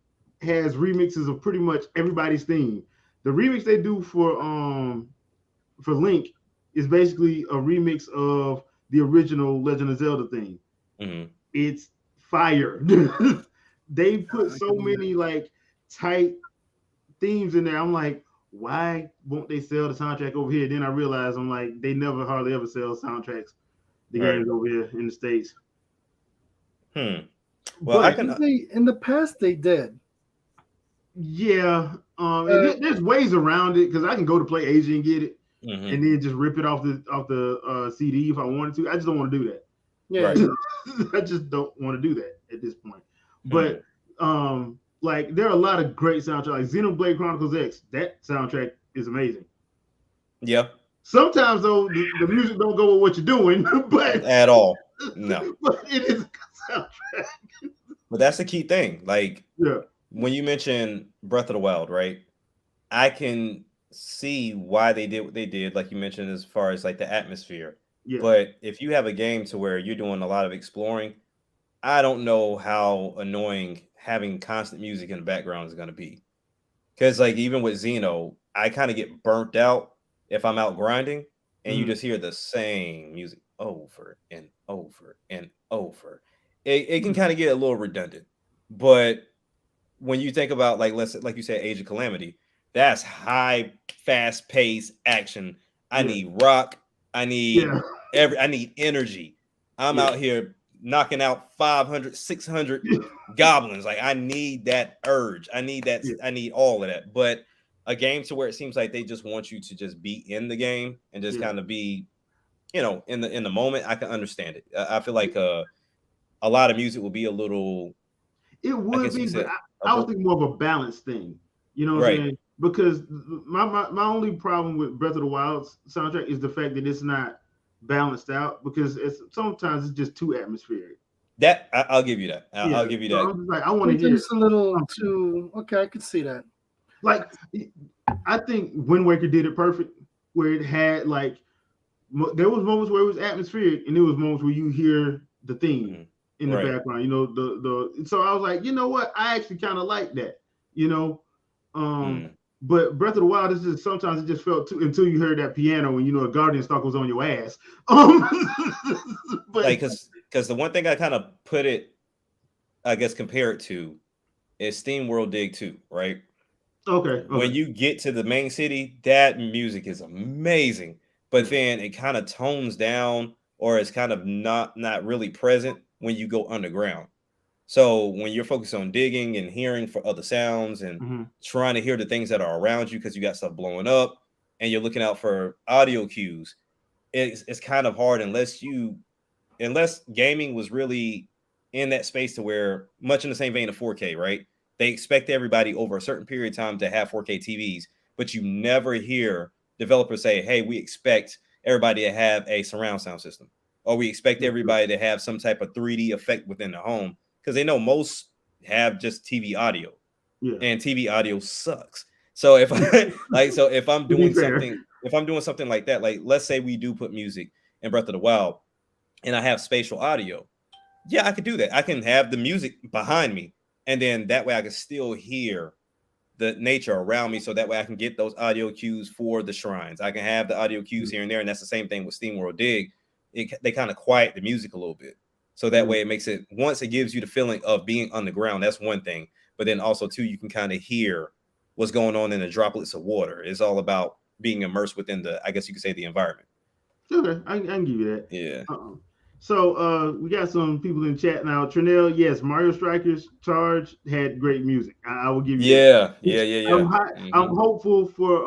has remixes of pretty much everybody's theme. The remix they do for Link is basically a remix of the original Legend of Zelda theme. It's fire. They put so many like tight themes in there. I'm like, why won't they sell the soundtrack over here? Then I realized I'm like, they never hardly ever sell soundtracks. The games over here in the States. Well, in the past they did. Yeah. There's ways around it, because I can go to Play Asia and get it, and then just rip it off the CD if I wanted to. I just don't want to do that. Yeah. I just don't want to do that at this point. But like there are a lot of great soundtracks. Like Xenoblade Chronicles X, that soundtrack is amazing. Yeah. Sometimes though the music don't go with what you're doing, but at all. No. But it is a good soundtrack. But that's the key thing. Like when you mention Breath of the Wild, right? I can see why they did what they did, like you mentioned, as far as like the atmosphere. Yeah. But if you have a game to where you're doing a lot of exploring, I don't know how annoying having constant music in the background is going to be. Because like even with Xeno, I kind of get burnt out if I'm out grinding and you just hear the same music over and over and over. It can kind of get a little redundant. But when you think about like you said, Age of Calamity, that's high, fast-paced action. I need rock. I need I need energy. I'm out here knocking out 500, 600 goblins. Like I need that urge. I need that. I need all of that. But a game to where it seems like they just want you to just be in the game and just kind of be, in the moment. I can understand it. I feel like a lot of music will be a little. It would be, but I was thinking more of a balance thing. You know what I'm saying? Because my only problem with Breath of the Wild's soundtrack is the fact that it's not balanced out, because sometimes it's just too atmospheric. That I'll give you that. I'll give you that. So I'm just like, I want to hear. It's a little too. Okay, I could see that. Like, I think Wind Waker did it perfect, where it had like there was moments where it was atmospheric, and there was moments where you hear the theme in the background. You know, the so I was like, you know what? I actually kind of like that. You know, but Breath of the Wild is just sometimes it just felt too until you heard that piano and a Guardian Stalk was on your ass. But like, because the one thing I kind of put it, I guess, compare it to is Steam World Dig 2, right? Okay. When you get to the main city, that music is amazing, but then it kind of tones down, or it's kind of not really present when you go underground. So when you're focused on digging and hearing for other sounds and trying to hear the things that are around you because you got stuff blowing up and you're looking out for audio cues, it's kind of hard unless gaming was really in that space to where, much in the same vein of 4K, right? They expect everybody over a certain period of time to have 4K TVs, but you never hear developers say, hey, we expect everybody to have a surround sound system, or we expect everybody to have some type of 3D effect within the home, because they know most have just TV audio, and TV audio sucks. So if if I'm doing something like that, like let's say we do put music in Breath of the Wild, and I have spatial audio, yeah, I could do that. I can have the music behind me, and then that way I can still hear the nature around me, so that way I can get those audio cues for the shrines. I can have the audio cues here and there, and that's the same thing with SteamWorld Dig. They kind of quiet the music a little bit, so that way it makes it, once it gives you the feeling of being underground. That's one thing, but then also too, you can kind of hear what's going on in the droplets of water. It's all about being immersed within the, I guess you could say, the environment. Okay, I can give you that. Yeah. So we got some people in chat now. Trinell, yes, Mario Strikers Charge had great music. I will give you that. Yeah. I'm hopeful for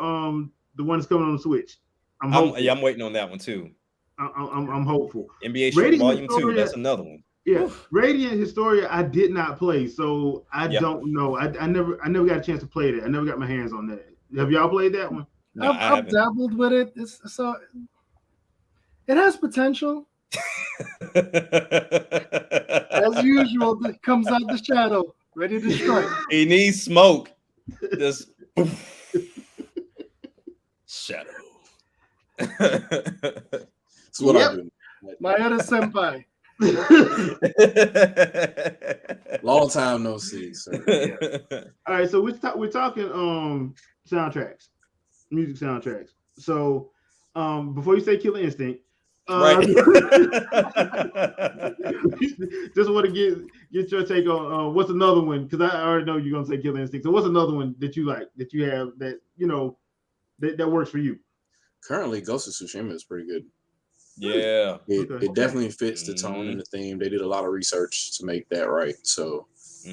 the one that's coming on the Switch. I'm waiting on that one too. I'm hopeful. NBA Street Volume 2, that's another one. Yeah, oof. Radiant Historia I did not play, so I don't know. I never got a chance to play that. I never got my hands on that. Have y'all played that one? No, I've dabbled with it. It has potential. As usual, it comes out the shadow, ready to strike. He needs smoke. Just shadow. That's what I do. Mayada Senpai. Long time no see, sir. Yeah. All right, so we're talking soundtracks, music soundtracks. So before you say Killer Instinct, right. Just want to get your take on what's another one, because I already know you're gonna say Killer Instinct. So what's another one that you like, that you have, that that works for you? Currently, Ghost of Tsushima is pretty good. Yeah, it definitely fits the tone and the theme. They did a lot of research to make that right, so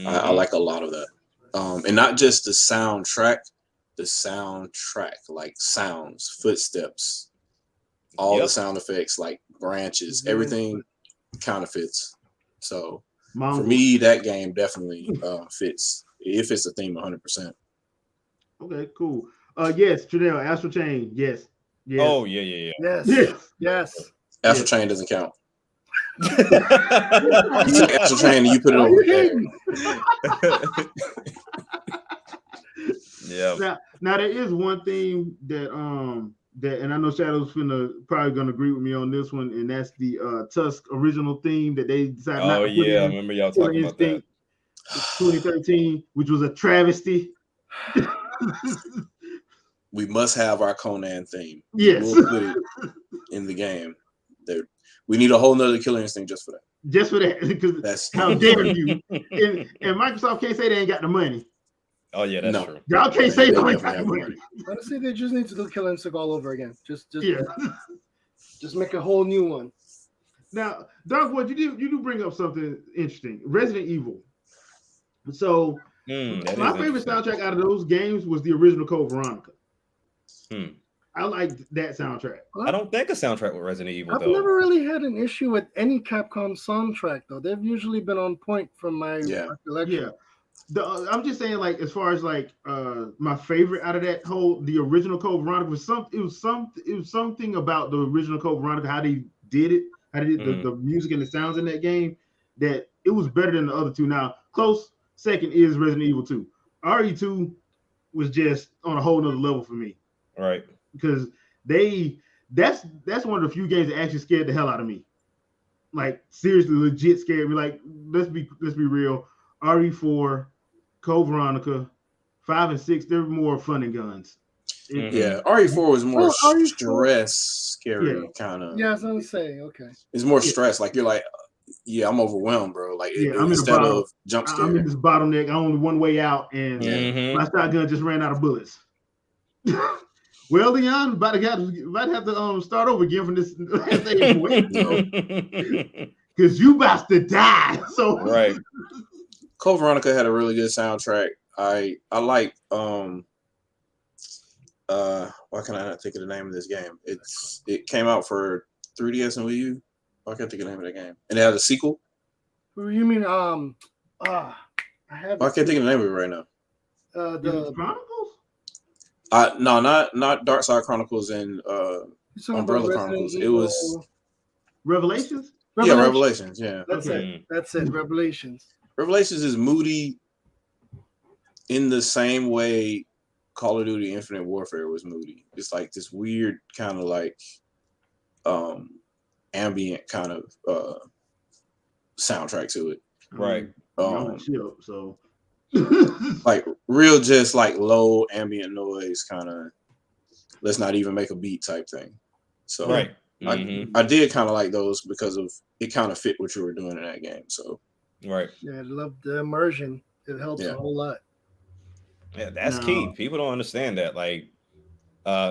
I like a lot of that. And not just the soundtrack, like sounds, footsteps, all the sound effects, like branches, everything kind of fits. So for me, that game definitely fits. It fits the theme 100%. Okay, cool. Yes, Trinell, Astral Chain, yes. Oh yeah. Yes. Astral Chain doesn't count. You take Astral Chain and you put it over there. Yeah. Now there is one thing that and I know Shadow's probably gonna agree with me on this one, and that's the Tusk original theme that they decided not to put in. I remember y'all talking about that. 2013, which was a travesty. We must have our Conan theme. Yes. We'll put it in the game. We need a whole nother Killer Instinct just for that. Just for that, because how dare you? And Microsoft can't say they ain't got the money. Oh yeah, that's true. Y'all can't say they ain't got the money. Honestly, they just need to do Killer Instinct all over again. Just make a whole new one. Now, Darkwood, you do bring up something interesting. Resident Evil. So my favorite soundtrack out of those games was the original Code Veronica. I liked that soundtrack. I don't think a soundtrack with Resident Evil. I've never really had an issue with any Capcom soundtrack, though. They've usually been on point from my recollection. Yeah. I'm just saying, like, as far as like my favorite out of that the original Code Veronica was something about the original Code Veronica, how they did it, how they did the music and the sounds in that game, that it was better than the other two. Now, close second is Resident Evil 2. RE2 was just on a whole nother level for me. Right. Because that's one of the few games that actually scared the hell out of me. Like, seriously, legit scared me. Like, let's be real. RE4, Code Veronica, 5 and 6, they're more fun and guns. Yeah, RE4 was more stress, scary kind of. Yeah, I was gonna say, okay. It's more stress. Like, you're like, yeah, I'm overwhelmed, bro. Like, instead of jump scare. I'm in this bottleneck. I only one way out, and my shotgun just ran out of bullets. Well, Leon, about to have to start over again from this last age, because you about to die. So right. Code Veronica had a really good soundtrack. I like why can I not think of the name of this game? It came out for 3DS and Wii U. I can't think of the name of that game. And it had a sequel. You mean I can't think of the name of it right now. The Chronicles? No, not Dark Side Chronicles and Umbrella Chronicles. It was Revelations? Yeah, Revelations. Yeah. That's it. Revelations. Revelations is moody in the same way Call of Duty Infinite Warfare was moody. It's like this weird kind of like ambient kind of soundtrack to it. Right. So like real just like low ambient noise kind of, let's not even make a beat type thing. So right. I did kind of like those because of it kind of fit what you were doing in that game. So right. Yeah, I love the immersion. It helps a whole lot. Yeah, that's key. People don't understand that. Like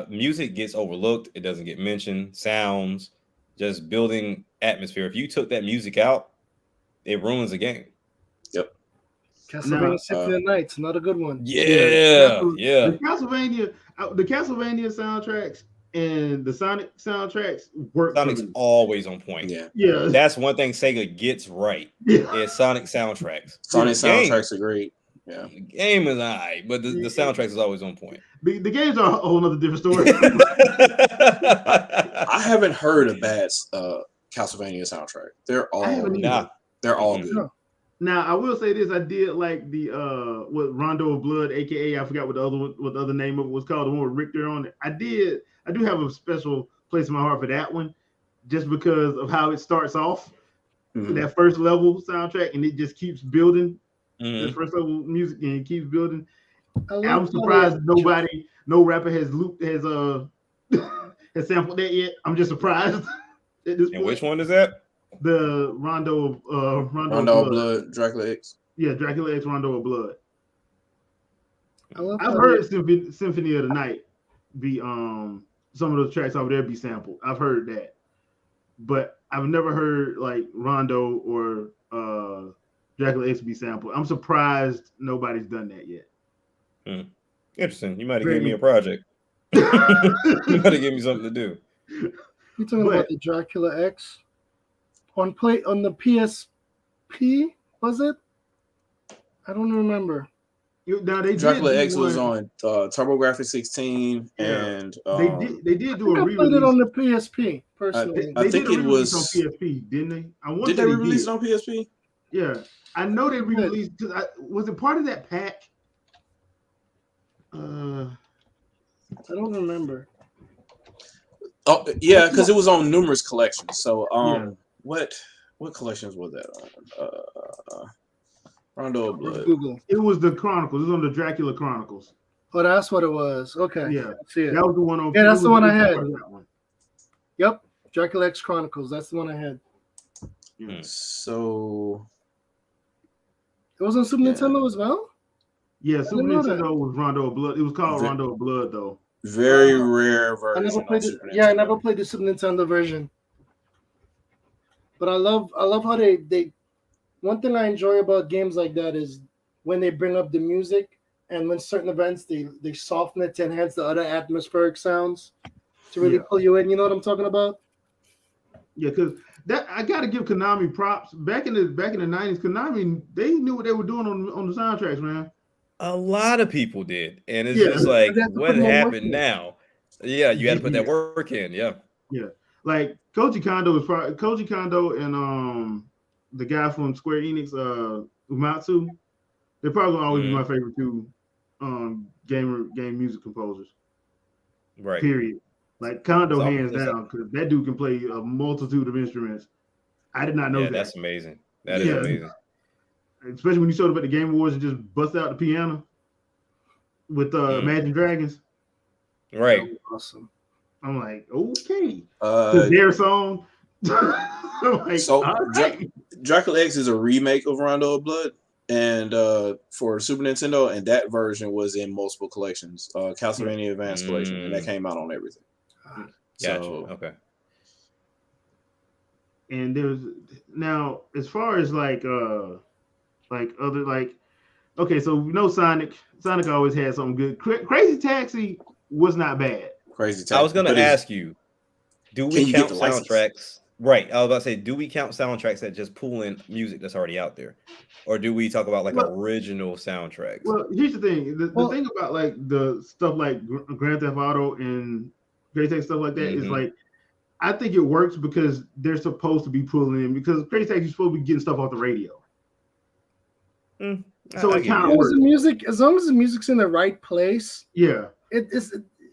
music gets overlooked, it doesn't get mentioned. Sounds, just building atmosphere. If you took that music out, it ruins the game. Yep. Castlevania Symphony of the Night's another good one. Yeah. The Castlevania soundtracks and the Sonic soundtracks work. Sonic's always on point. Yeah. That's one thing Sega gets right. Is Sonic soundtracks. Sonic soundtracks are great. Yeah. The game is alright, but the soundtracks is always on point. The games are a whole other different story. I haven't heard a bad Castlevania soundtrack. They're all good. Now I will say this: I did like the what Rondo of Blood, aka I forgot what the other name of it was called, the one with Richter on it. I do have a special place in my heart for that one, just because of how it starts off, that first level soundtrack, and it just keeps building. The first level music and it keeps building. I'm surprised no rapper has sampled that yet. I'm just surprised at this point. Which one is that? The Rondo of Blood, Dracula X. Yeah, Dracula X, Rondo of Blood. I've heard Symphony of the Night be some of those tracks over there be sampled. I've heard that, but I've never heard like Rondo or Dracula X be sampled. I'm surprised nobody's done that yet. Interesting. You might have given me a project. You might have given me something to do. You talking about the Dracula X on the PSP? Was it? I don't remember. Dracula X was on TurboGrafx 16, and they did do a re-release. I played it on the PSP personally. I think it was on PSP, didn't they? Did they re-release it on PSP? Yeah, I know they re-released. Was it part of that pack? I don't remember. Oh yeah, because it was on numerous collections. So what collections was that on? Rondo of Blood. Google. It was the Chronicles. It was on the Dracula Chronicles. Oh, that's what it was. Okay. Yeah. See it. That was the one on. Yeah, that's the one I had. Yep. Dracula X Chronicles. That's the one I had. Yeah. So it was on Super Nintendo as well? Yeah, Super Nintendo was Rondo of Blood. It was called Rondo of Blood, though. Very rare version. I never played the Super Nintendo version. But I love how they one thing I enjoy about games like that is when they bring up the music and when certain events they soften it to enhance the other atmospheric sounds to really pull you in. You know what I'm talking about? Yeah, because that I gotta give Konami props. Back in the 90s, Konami, they knew what they were doing on the soundtracks, man. A lot of people did, and it's just like, what happened now? Yeah, you had to put that work in. Yeah, like Koji Kondo and the guy from Square Enix, Uematsu. They're probably gonna always be my favorite two game music composers. Right. Period. Like Kondo, hands down, because that dude can play a multitude of instruments. I did not know that. That's amazing. That is amazing. Especially when you showed up at the Game Awards and just bust out the piano with Imagine Dragons. Right. Awesome. I'm like, okay. Their song. Like, Dracula X is a remake of Rondo of Blood, and for Super Nintendo, and that version was in multiple collections. Castlevania Advanced Collection, and that came out on everything. Gotcha. Okay. And there's now, as far as like other okay, so we know Sonic always had something good. Crazy Taxi was not bad. Crazy Taxi. I was gonna ask you, do we count soundtracks? Right. I was about to say, do we count soundtracks that just pull in music that's already out there? Or do we talk about like original soundtracks? Well, here's the thing. The thing about like the stuff like Grand Theft Auto and Crazy Taxi stuff like that is like, I think it works because they're supposed to be pulling in, because Crazy Taxi is supposed to be getting stuff off the radio. So it kind of works. As long as the music's in the right place, yeah,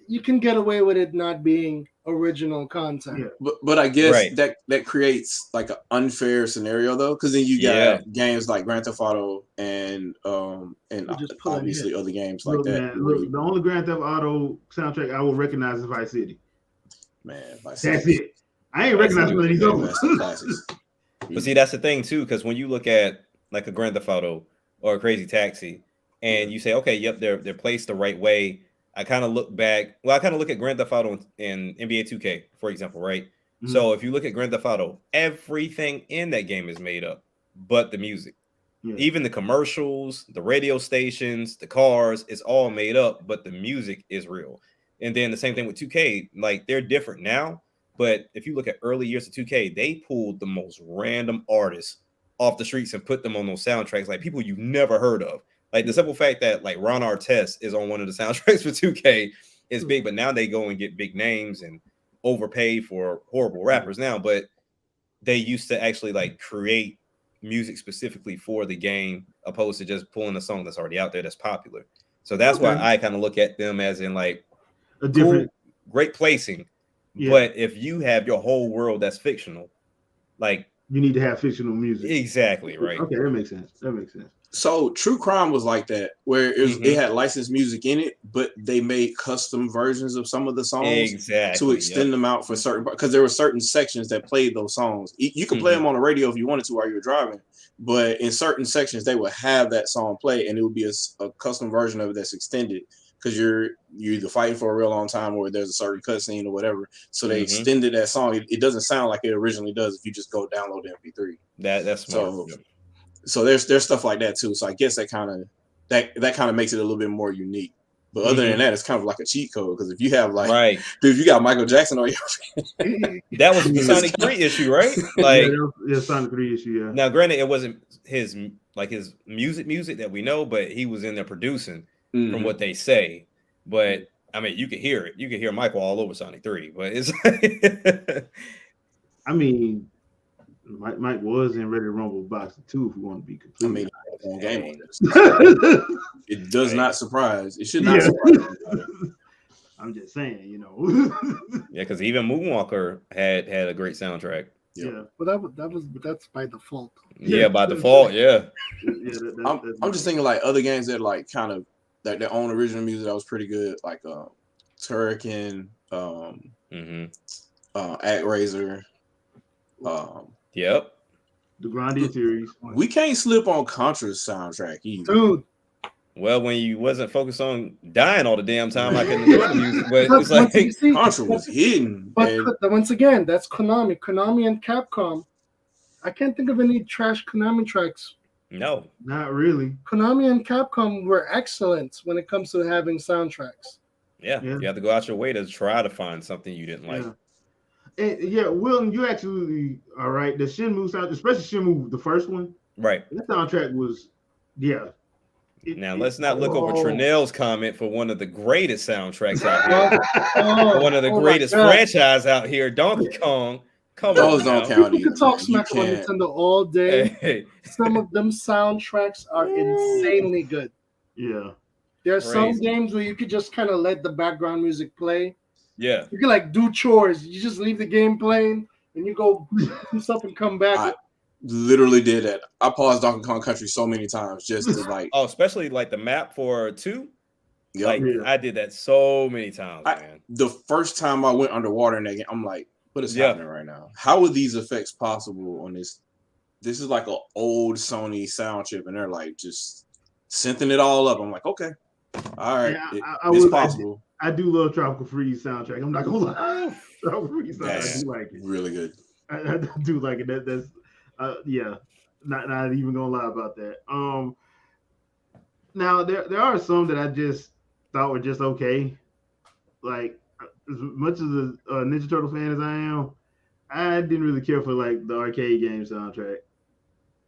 you can get away with it not being original content. Yeah. But I guess that creates like an unfair scenario though, because then you got games like Grand Theft Auto and obviously other games like that. Man, look, the only Grand Theft Auto soundtrack I will recognize is Vice City. Man, That's it. I ain't recognizing one of these others. But see, that's the thing too, because when you look at like a Grand Theft Auto or a Crazy Taxi, and you say, okay, yep, they're placed the right way. I kind of look back. Well, I kind of look at Grand Theft Auto and NBA 2K, for example, right? Mm-hmm. So if you look at Grand Theft Auto, everything in that game is made up, but the music, even the commercials, the radio stations, the cars, it's all made up, but the music is real. And then the same thing with 2K, like they're different now. But if you look at early years of 2K, they pulled the most random artists off the streets and put them on those soundtracks, like people you've never heard of. Like the simple fact that like Ron Artest is on one of the soundtracks for 2K is big, but now they go and get big names and overpay for horrible rappers now. But they used to actually like create music specifically for the game, opposed to just pulling a song that's already out there that's popular. So that's why I kind of look at them as in like a different, great placing. Yeah. But if you have your whole world that's fictional, like you need to have fictional music. Exactly, right. Okay, that makes sense. So True Crime was like that, where it had licensed music in it, but they made custom versions of some of the songs to extend them out for certain, because there were certain sections that played those songs. You could play them on the radio if you wanted to while you were driving, but in certain sections they would have that song play, and it would be a custom version of it that's extended, because you're either fighting for a real long time or there's a certain cutscene or whatever. So they extended that song. It doesn't sound like it originally does if you just go download the MP3. That's smart. So there's stuff like that too. So I guess that kind of makes it a little bit more unique. But other than that, it's kind of like a cheat code, because if you have like, dude, if you got Michael Jackson on your that was the Sonic 3 issue, right? Like Sonic 3 issue, yeah. Now, granted, it wasn't his music that we know, but he was in there producing from what they say. But I mean, you could hear it. You could hear Michael all over Sonic 3. But it's I mean, Mike was in Ready to Rumble Boxing 2, if we want to be complete. I mean, game it does not surprise. It should not surprise. I'm just saying, you know. Yeah, because even Moonwalker had a great soundtrack. Yeah, but that's by default. Yeah, by default. Yeah. I'm just thinking like other games that like kind of like their own original music that was pretty good, like Turrican, ActRaiser. Yep. The Grandia series. We can't slip on Contra's soundtrack either. Dude. Well, when you wasn't focused on dying all the damn time, I couldn't enjoy the music. But it's like Contra was hidden. But once again, that's Konami. Konami and Capcom. I can't think of any trash Konami tracks. No. Not really. Konami and Capcom were excellent when it comes to having soundtracks. Yeah. You have to go out your way to try to find something you didn't like. Wilton, you're absolutely all right. The Shenmue sound, especially Shenmue, the first one. Right. That soundtrack was, Now let's not look over Trinell's comment for one of the greatest soundtracks out here. One of the greatest franchise out here, Donkey Kong. Come on, don't count. You can talk smack about Nintendo all day. Hey. Some of them soundtracks are insanely good. Yeah. There's some games where you could just kind of let the background music play. Yeah. You can like do chores. You just leave the game playing and you go do something and come back. I literally did that. I paused Donkey Kong Country so many times just to like. Oh, especially like the map for 2. Yep. I did that so many times, man. The first time I went underwater in that game, I'm like, what is happening right now? How are these effects possible on this? This is like an old Sony sound chip, and they're like just synthing it all up. I'm like, okay, all right, it's possible. I do love Tropical Freeze soundtrack. I'm not gonna lie. Tropical Freeze soundtrack, I do like it. Really good. I do like it. That's not even gonna lie about that. Now there are some that I just thought were just okay. Like as much as a Ninja Turtle fan as I am, I didn't really care for like the arcade game soundtrack.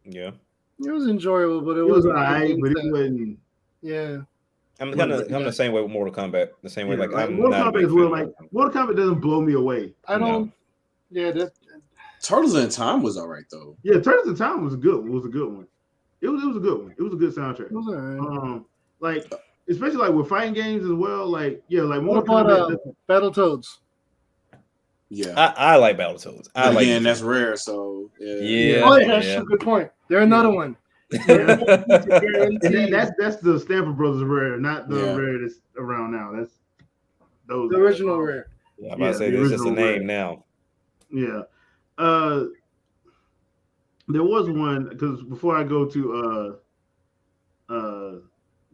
Yeah, it was enjoyable, but it was alright, but it wasn't. Yeah. I'm the same way with Mortal Kombat. The same way, I'm Mortal Kombat as well. Like Mortal Kombat doesn't blow me away. I don't. Yeah, Turtles in Time was all right though. Yeah, Turtles in Time was a good one. It was a good one. It was a good soundtrack. It was right. Like especially like with fighting games as well. Like like what about Battletoads? Yeah, I like Battletoads. Again, that's rare. So yeah. Oh yeah, that's a good point. They're another one. And that's the Stanford Brothers rare, not the rare that's around now. That's those the original rare. Yeah, I'm about to say this is a name now. Yeah. There was one because before I go to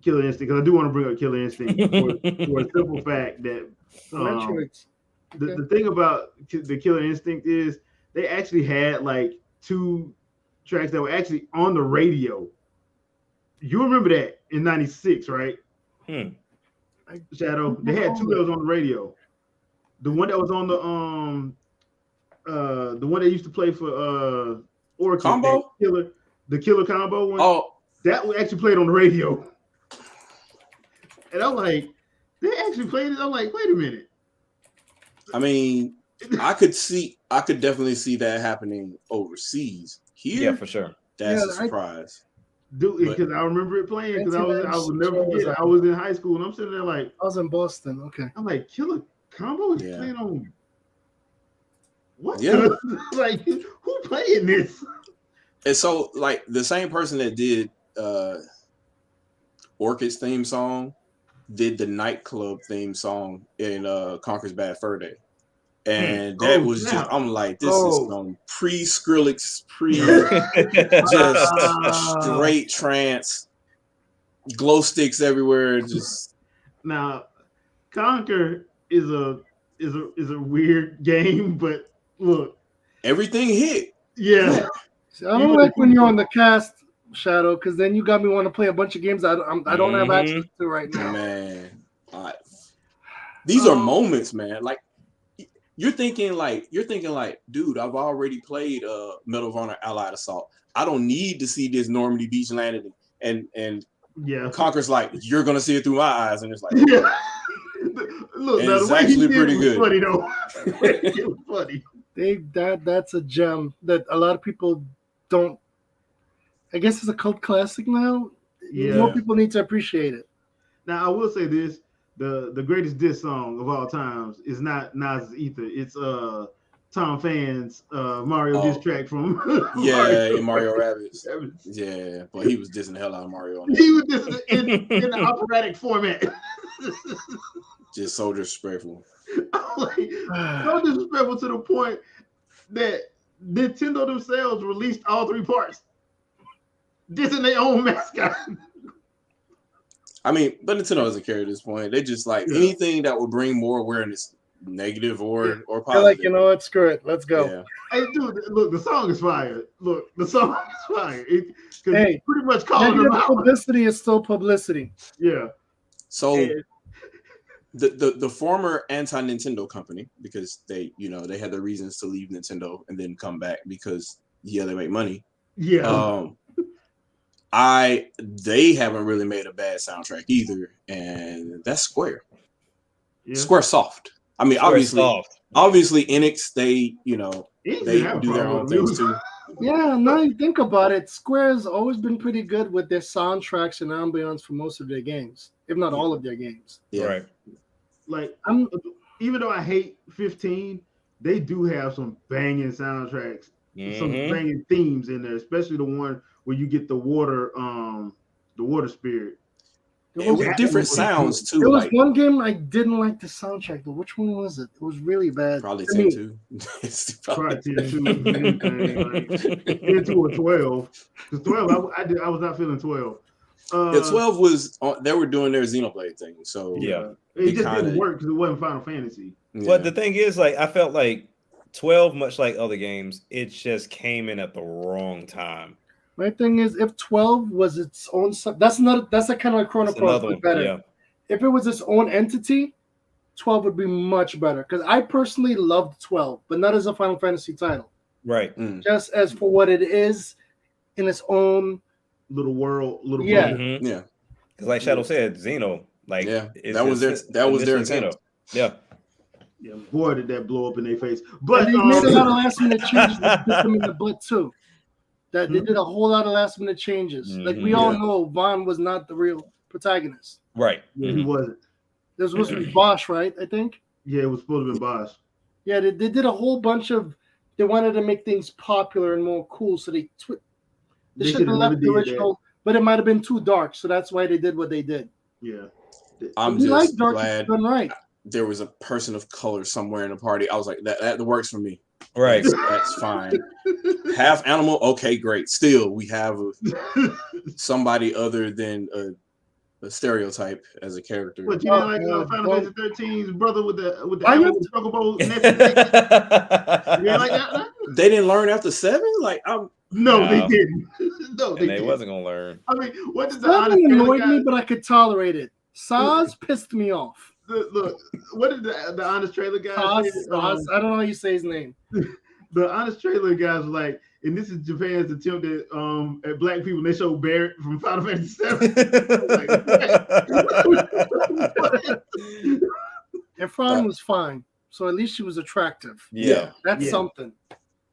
Killer Instinct, because I do want to bring up Killer Instinct for a simple fact that the thing about the Killer Instinct is they actually had like 2 tracks that were actually on the radio. You remember that in '96, right? Shadow. They had 2 that was on the radio. The one that was on the one they used to play for Oracle Combo? The Killer Combo one. Oh, that actually played on the radio. And I'm like, they actually played it. I'm like, wait a minute. I mean, I could definitely see that happening overseas. Here, yeah, for sure. That's a surprise. Dude, because I remember it playing because I would never forget. I was in high school and I'm sitting there like, I was in Boston. Okay, I'm like, Killer Combo is playing on what? Yeah, like who playing this? And so, like the same person that did Orchid's theme song did the nightclub theme song in Conker's Bad Fur Day. And that was just, I'm like, this is some pre-Skrillex, just straight trance, glow sticks everywhere. Just now, Conker is a weird game, but look, everything hit. Yeah, see, I don't like when you're on the cast, Shadow, because then you got me want to play a bunch of games I don't have access to right now. Man, these are moments, man. Like. You're thinking like, dude, I've already played Medal of Honor Allied Assault. I don't need to see this Normandy Beach landing. And Conker's like, you're gonna see it through my eyes, and it's like, Look, it's actually pretty good. Funny though, it was funny. That's a gem that a lot of people don't. I guess it's a cult classic now. Yeah, more people need to appreciate it. Now I will say this. The greatest diss song of all times is not Nas's Ether. It's Tom Fan's Mario diss track from Mario Rabbids. Yeah, but he was dissing the hell out of Mario. On that. He was dissing in the operatic format. Just so disrespectful. Like, so disrespectful to the point that Nintendo themselves released all 3 parts, dissing their own mascot. I mean, but Nintendo doesn't care at this point. They just like anything that would bring more awareness, negative or positive. They're like, you know what? Screw it. Let's go. Yeah. Hey, dude, look, the song is fire. Look, the song is fire. Hey, pretty much calling them out. Publicity is still publicity. Yeah. So the former anti-Nintendo company, because they had their reasons to leave Nintendo and then come back because they make money. Yeah. They haven't really made a bad soundtrack either, and that's Square. Yeah. Square Soft. I mean, obviously Enix, they do their own things too. Yeah, now you think about it, Square's always been pretty good with their soundtracks and ambience for most of their games, if not all of their games. Yeah. Right. Like, even though I hate 15, they do have some banging soundtracks, some banging themes in there, especially the one where you get the water spirit. With different sounds too. There was one game I didn't like the soundtrack, but which one was it? It was really bad. Probably 10-2. Probably 10-2. 10-2 or 12. Because 12, I was not feeling 12. 12 was they were doing their Xenoblade thing, so it just didn't work because it wasn't Final Fantasy. But the thing is, like, I felt like 12, much like other games, it just came in at the wrong time. My thing is, if 12 was its own, that's a kind of like Chrono Cross, but better. Yeah. If it was its own entity, 12 would be much better. Because I personally loved 12, but not as a Final Fantasy title. Right. Just as for what it is in its own little world, yeah. Mm-hmm. Yeah. Because like Shadow said, Xeno, like that was their intent. Yeah. Yeah, boy, did that blow up in their face. But they made a lot of last minute changes that put them in the butt too. that they did a whole lot of last minute changes. Like we all know, Vaughn was not the real protagonist. Right. Yeah, he wasn't. There was supposed to be Bosch, right? I think. Yeah, it was supposed to be Bosch. Yeah, they did a whole bunch of. They wanted to make things popular and more cool, so they should have left the original, but it might have been too dark, so that's why they did what they did. Yeah, I'm just glad there was a person of color somewhere in the party. I was like, that works for me. Right, that's fine. Half animal, okay, great. Still, we have somebody other than a stereotype as a character. What you mean, like Final Fantasy 13's brother with the animal struggle bowl? You like that? They didn't learn after 7. Like No, they didn't. No, they wasn't gonna learn. I mean, what did the annoyed me, but I could tolerate it. Saz pissed me off. Look, what did the honest trailer guy say? Saz, I don't know how you say his name. The honest trailer guys were like, and this is Japan's attempt at black people. They show Barrett from Final Fantasy 7. And Fran was fine, so at least she was attractive. Yeah, that's something.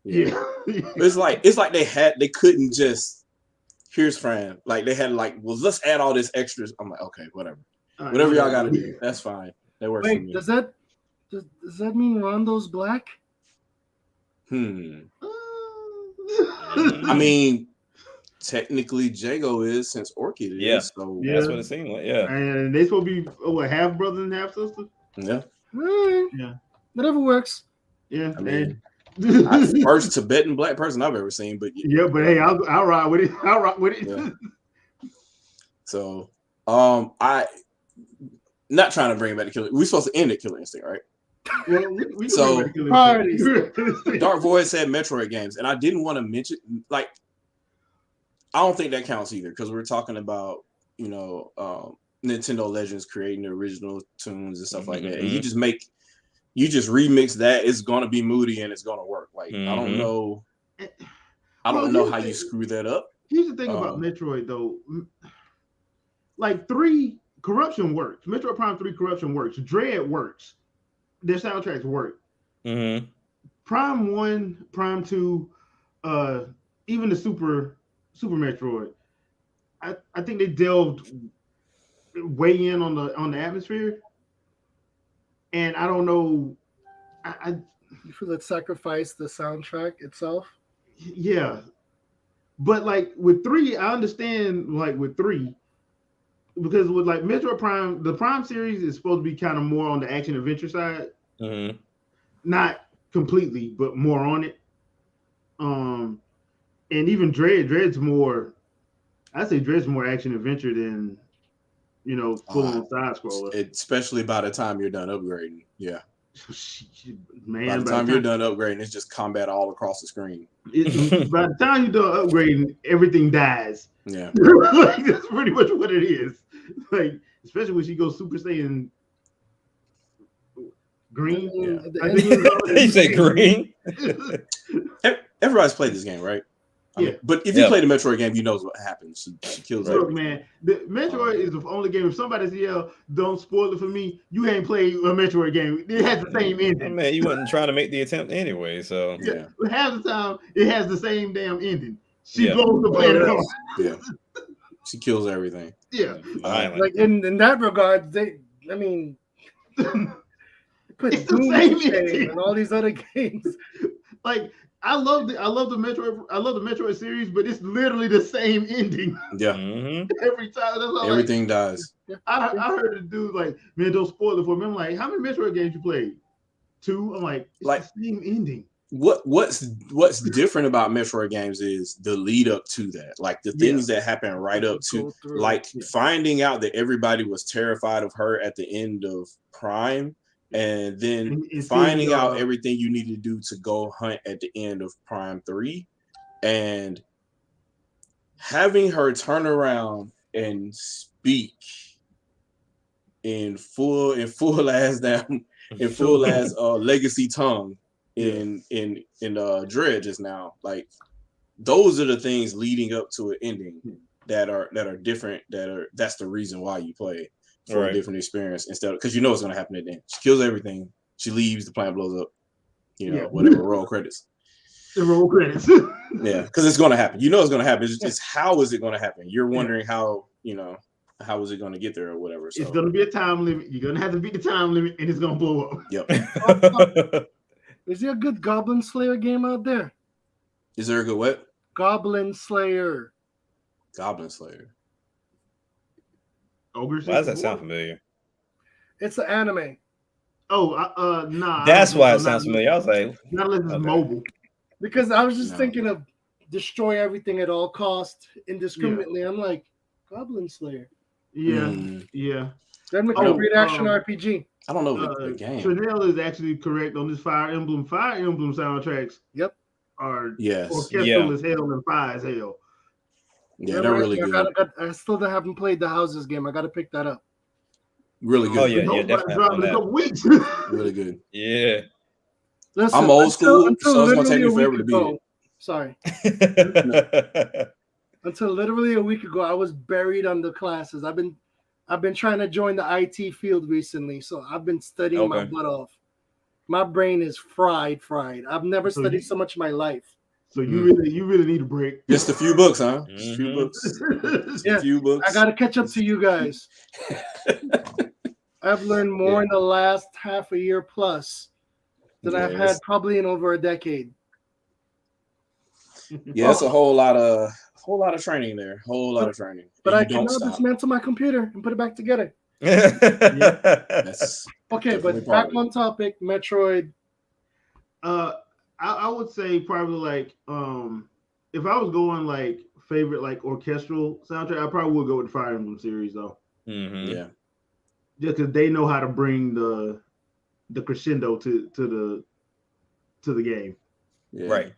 Yeah, it's like they couldn't just here's Fran. Like they had well, let's add all this extras. I'm like, okay, whatever. Whatever y'all gotta do, that's fine. That works for me. Does that mean Rondo's black? I mean, technically Jago is, since Orchid is. Yeah, so that's what it seemed like. Yeah, and they supposed to be half brother and half sister. Yeah, yeah, whatever works. Yeah, I mean, first Tibetan black person I've ever seen, but but hey, I'll ride with it. I'll rock with it. Yeah. So, I not trying to bring it back to Killer. We're supposed to end at Killer Instinct, right? Well, so parties. Dark Void said Metroid games, and I didn't want to mention I don't think that counts either because we're talking about Nintendo Legends creating the original tunes and stuff like that. And you just remix that, it's gonna be moody and it's gonna work. Like I don't know how you screw that up. Here's the thing about Metroid though. Like 3 Corruption works. Metroid Prime 3 Corruption works. Dread works. Their soundtracks work. Prime 1, Prime 2, even the Super Metroid. I think they delved way in on the atmosphere. And I don't know. You feel it sacrificed the soundtrack itself? Yeah. But like with 3, I understand with 3. Because with Metroid Prime, the Prime series is supposed to be kind of more on the action adventure side. Not completely, but more on it. And even Dread's more, I'd say Dread's more action adventure than, full on side scroller. Especially by the time you're done upgrading. Yeah. Man, by the time you're done upgrading, it's just combat all across the screen. By the time you're done upgrading, everything dies. Yeah. That's pretty much what it is. Especially when she goes Super Saiyan green. Yeah. You say green? Everybody's played this game, right? Yeah. But if you play the Metroid game, you know what happens. She kills everything. Look, man, the Metroid is the only game. If somebody says, don't spoil it for me, you ain't played a Metroid game. It has the same ending. Man, you wasn't trying to make the attempt anyway, so. Yeah. Half the time, it has the same damn ending. She blows the planet off. Yeah. She kills everything. Yeah. In that regard, they put Doom and all these other games. I love the Metroid series, but it's literally the same ending. Yeah. Every time. Everything dies. I heard the dude man, don't spoil it for me. I'm like, how many Metroid games you played? 2? I'm like, it's the same ending. What's different about Metroid games is the lead up to that, the things that happen right up to, finding out that everybody was terrified of her at the end of Prime, and then finding out everything you need to do to go hunt at the end of Prime 3, and having her turn around and speak in full ass legacy tongue in Dread just now. Those are the things leading up to an ending that are different. That's the reason why you play for a different experience instead of, because it's going to happen at the end. She kills everything. She leaves. The planet blows up. Whatever. Roll credits. The roll credits. Yeah, because it's going to happen. You know it's going to happen. It's just how is it going to happen? You're wondering how is it going to get there or whatever. So it's going to be a time limit. You're going to have to beat the time limit, and it's going to blow up. Yep. Is there a good Goblin Slayer game out there? Is there a good what? Goblin Slayer. Goblin Slayer. Ogre. Why does that sound familiar? It's an anime. Oh, nah. That's why it sounds familiar. I was like, not unless it's mobile. Because I was just thinking of destroy everything at all costs indiscriminately. Yeah. I'm like, Goblin Slayer. Yeah, yeah. That makes a great action RPG. I don't know the game. Chanel is actually correct on this Fire Emblem. Fire Emblem soundtracks. Yep. Are orchestral as hell and fire as hell. Yeah, they're really good. I still haven't played the Houses game. I got to pick that up. Really good. Oh yeah, definitely. In a couple weeks. Really good. Yeah. Listen, I'm old school, so it's gonna take me forever to beat it. Sorry. Until literally a week ago, I was buried under classes. I've been trying to join the IT field recently, so I've been studying my butt off. My brain is fried. I've never studied so much in my life. So you really need a break. Just a few books, huh? Just a few books. A few books. I got to catch up to you guys. I've learned more in the last half a year plus than I've had probably in over a decade. Yeah, it's a whole lot of training there. Whole lot of training. But I cannot dismantle my computer and put it back together. Okay, but back on topic, Metroid. I would say probably like if I was going like favorite like orchestral soundtrack, I probably would go with the Fire Emblem series though. Mm-hmm. Yeah. Just because they know how to bring the crescendo to the game. Yeah. Right.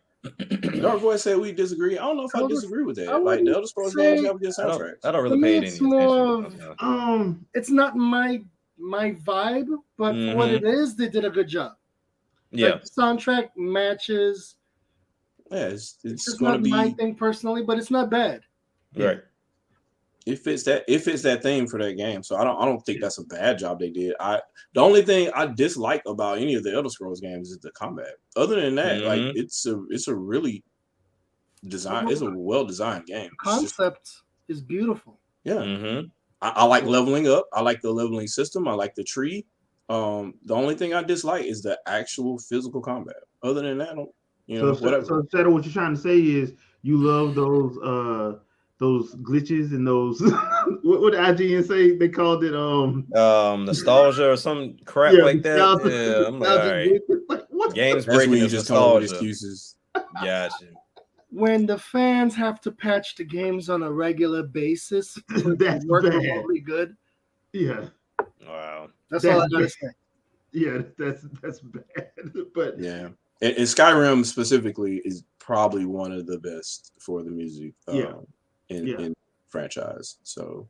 Dark Voice said we disagree. I don't know if I disagree with that. Like the Elder Scrolls games have good soundtracks. I don't really pay any attention. It's not my vibe, but for what it is, they did a good job. Yeah. Like, the soundtrack matches. Yeah, it's going to be my thing personally, but it's not bad. Right. It fits that theme for that game. So I don't think that's a bad job they did. The only thing I dislike about any of the Elder Scrolls games is the combat. Other than that, like it's a really it's a well designed game. The concept is beautiful. Yeah. Mm-hmm. I like leveling up. I like the leveling system. I like the tree. The only thing I dislike is the actual physical combat. Other than that, whatever. So instead of what you're trying to say is you love those glitches and those what IGN say they called it nostalgia or some crap like that. Yeah, I'm like, all right. Like, what games That's breaking when you is just come up nostalgia. with excuses. Gotcha. When the fans have to patch the games on a regular basis, that's work bad. remotely good. Yeah. Wow. That's all I gotta say. Yeah, that's bad. But yeah. And Skyrim specifically is probably one of the best for the music. In franchise. So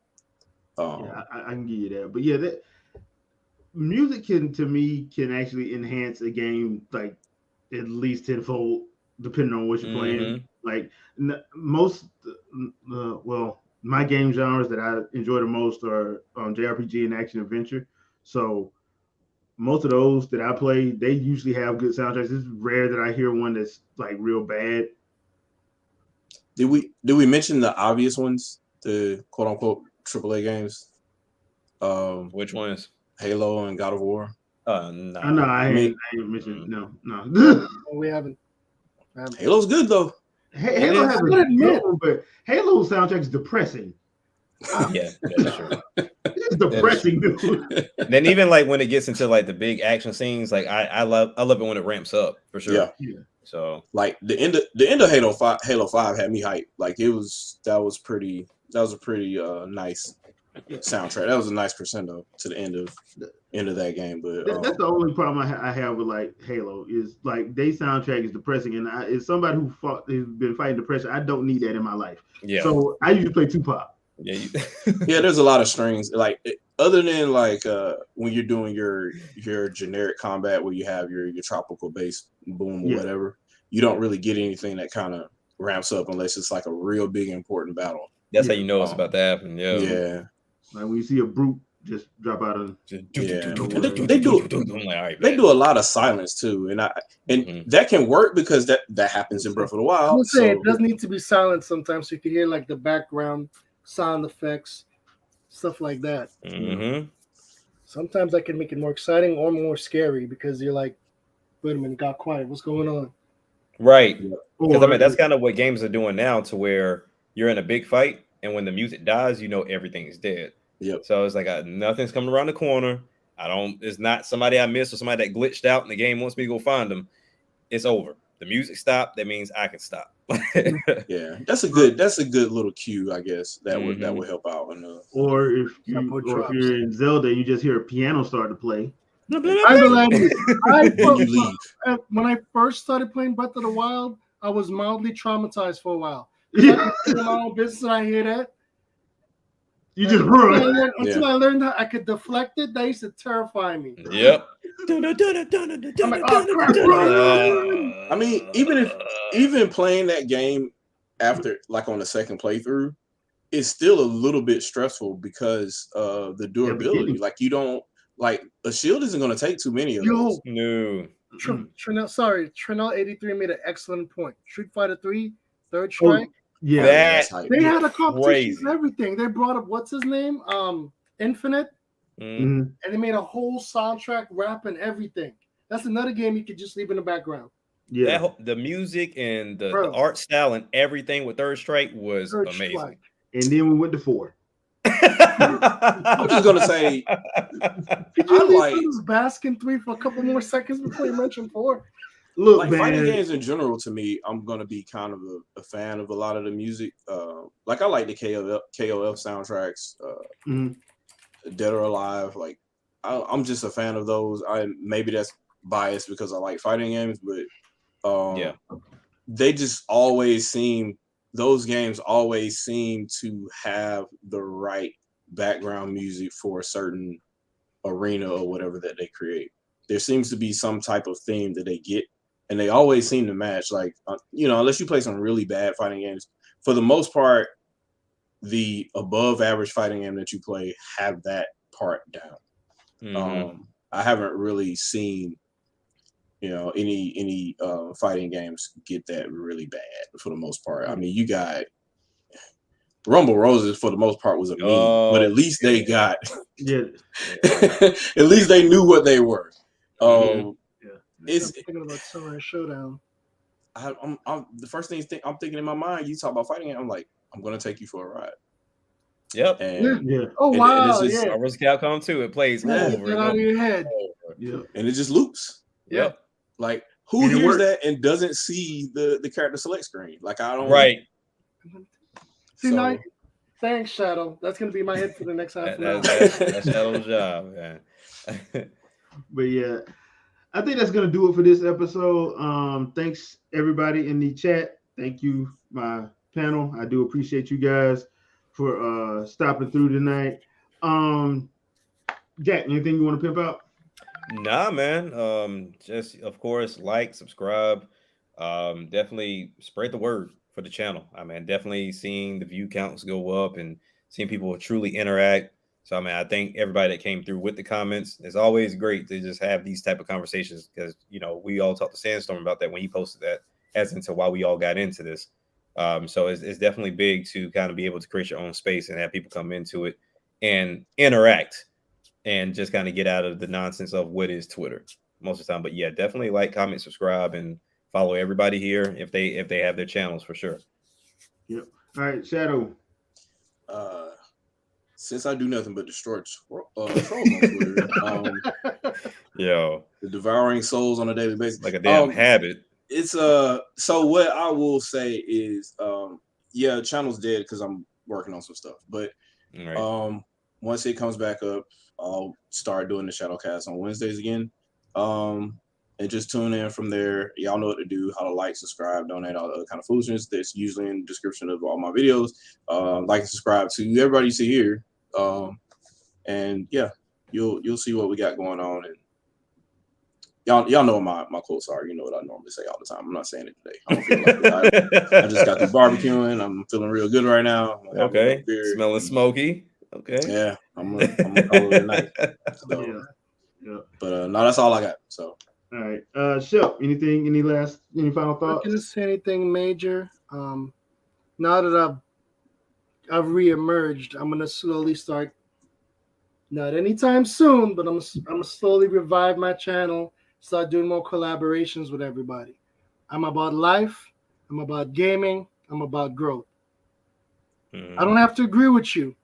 I can give you that. But yeah, that music can actually enhance a game like at least tenfold depending on what you're playing. Like most my game genres that I enjoy the most are JRPG and action adventure. So most of those that I play, they usually have good soundtracks. It's rare that I hear one that's like real bad. Did we mention the obvious ones, the quote unquote AAA games? Which ones? Halo and God of War. No. I ain't mentioned. No. We haven't. Halo's good though. Halo has a good one, but Halo's soundtrack is depressing. Yeah, that's true. It's depressing, dude. Then even like when it gets into like the big action scenes, like I love it when it ramps up for sure. Yeah. So like the end of Halo 5 had me hyped. Like that was a pretty nice soundtrack. That was a nice crescendo to the end of that game. But that's the only problem I have with like Halo is like their soundtrack is depressing, and as somebody who's been fighting depression, I don't need that in my life. Yeah. So I usually play Tupac. Yeah. Yeah. There's a lot of strings. Like other than like when you're doing your generic combat where you have your tropical bass boom or whatever, you don't really get anything that kind of ramps up unless it's like a real big important battle. That's how you know it's about to happen. Yeah. Like when you see a brute just drop out of. They do a lot of silence too, and that can work because that happens in Breath of the Wild. I'm saying it does need to be silent sometimes, so you can hear like the background sound effects, stuff like that. Sometimes that can make it more exciting or more scary because you're like, wait a minute, got quiet. What's going on? Right. Because I mean, that's kind of what games are doing now, to where you're in a big fight, and when the music dies, you know everything is dead. Yep. So it's like nothing's coming around the corner. It's not somebody I missed or somebody that glitched out and the game wants me to go find them. It's over. The music stopped. That means I can stop. Yeah, that's a good little cue, I guess. That would help out. Or if you're in Zelda, you just hear a piano start to play. When I first started playing Breath of the Wild, I was mildly traumatized for a while. I my own business, and I hear that. You just run until I learned how I could deflect it. That used to terrify me. Yep. I'm like, oh, crap, I mean, even playing that game after, like on the second playthrough, it's still a little bit stressful because of the durability. Like you don't like a shield isn't going to take too many of those. No. Trinell 83 made an excellent point. Street Fighter 3, Third Strike. Yeah, they had a competition and everything. They brought up what's his name, Infinite, and they made a whole soundtrack, rap, and everything. That's another game you could just leave in the background. Yeah, the music and the art style and everything with Third Strike was amazing. And then we went to 4. I'm just gonna say, could you bask in 3 for a couple more seconds before you mention 4? Look, like fighting games in general, to me, I'm gonna be kind of a fan of a lot of the music. Like I like the KOF soundtracks, Dead or Alive. Like I'm just a fan of those. Maybe that's biased because I like fighting games, but they just those games always seem to have the right background music for a certain arena or whatever that they create. There seems to be some type of theme that they get, and they always seem to match. Like, unless you play some really bad fighting games, for the most part, the above average fighting game that you play have that part down. I haven't really seen, any fighting games get that really bad for the most part. I mean, you got Rumble Roses for the most part was a meme, but at least they got, at least they knew what they were. It's thinking about Samurai Showdown. I'm the first thing I'm thinking in my mind. You talk about fighting game, I'm like, I'm gonna take you for a ride. Yep. And, oh wow! And it's just, Marvel's Capcom 2. It plays over. Get out of your head. And it just loops. Yep. Like who hears that and doesn't see the character select screen? Like I don't. Right. See, thanks, Shadow. That's gonna be my head for the next half an hour. That's Shadow's job, man. But yeah, I think that's gonna do it for this episode. Thanks everybody in the chat. Thank you, my panel. I do appreciate you guys for stopping through tonight. Jack, anything you want to pimp out? Nah, man. Just of course, like, subscribe. Definitely spread the word for the channel. I mean, definitely seeing the view counts go up and seeing people truly interact. So, I mean, I thank everybody that came through with the comments. It's always great to just have these type of conversations because, we all talked to Sandstorm about that when he posted that as into why we all got into this. So it's definitely big to kind of be able to create your own space and have people come into it and interact and just kind of get out of the nonsense of what is Twitter most of the time. But yeah, definitely like, comment, subscribe, and follow everybody here if they have their channels for sure. Yep. All right, Shadow. Since I do nothing but destroy trolls on Twitter, the devouring souls on a daily basis, like a damn habit. It's so what I will say is channel's dead because I'm working on some stuff, but once it comes back up, I'll start doing the Shadowcast on Wednesdays again. And just tune in from there. Y'all know what to do, how to like, subscribe, donate, all the other kind of foolishness that's usually in the description of all my videos. Like and subscribe to everybody you see here. And yeah, you'll see what we got going on. And y'all know what my quotes are. You know what I normally say all the time. I'm not saying it today. I don't feel like I just got through barbecuing. I'm feeling real good right now. Okay, smelling smoky. Okay. Yeah, I'm gonna call it a night. So, yeah. But no, that's all I got. So. All right. Shep, any final thoughts? I'm not gonna say anything major. Now that I've reemerged, I'm gonna slowly start. Not anytime soon, but I'm gonna slowly revive my channel. Start doing more collaborations with everybody. I'm about life. I'm about gaming. I'm about growth. I don't have to agree with you,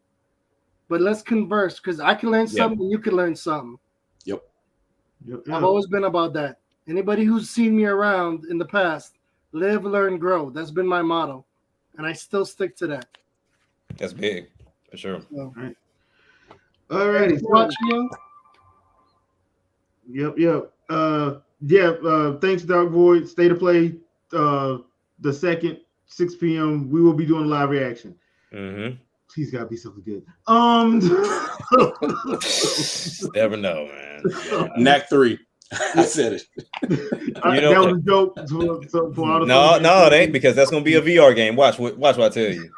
but let's converse because I can learn something and you can learn something. Yep. I've always been about that. Anybody who's seen me around in the past, live, learn, grow. That's been my motto, and I still stick to that. That's big, for sure. So, all righty. Watching you. Yep. Thanks, Dark Void. State of Play, the 2nd, 6 p.m. We will be doing live reaction. Please gotta be something good. Never know, man. Knack 3. I said it. That was a joke. No, it ain't, because that's gonna be a VR game. Watch what I tell you.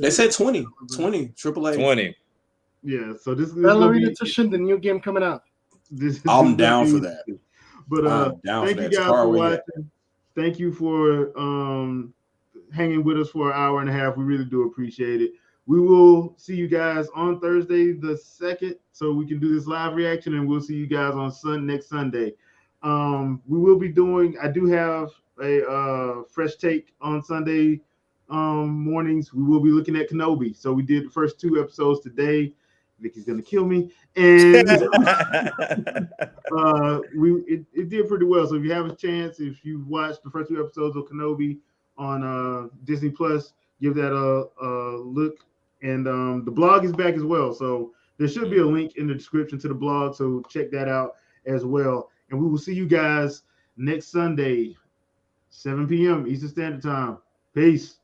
They said 20 AAA 20. Yeah, so this is Ballerina to Shin, the new game coming out. I'm down for that. But thank you guys for watching. Thank you for hanging with us for an hour and a half. We really do appreciate it. We will see you guys on Thursday the 2nd, so we can do this live reaction, and we'll see you guys on next Sunday. We will be doing. I do have a fresh take on Sunday mornings. We will be looking at Kenobi. So we did the first 2 episodes today. Vicky's gonna kill me, and it did pretty well. So if you have a chance, if you watched the first 2 episodes of Kenobi on Disney Plus, give that a look. And the blog is back as well, so there should be a link in the description to the blog. So check that out as well. And we will see you guys next Sunday, 7 p.m. Eastern Standard Time. Peace.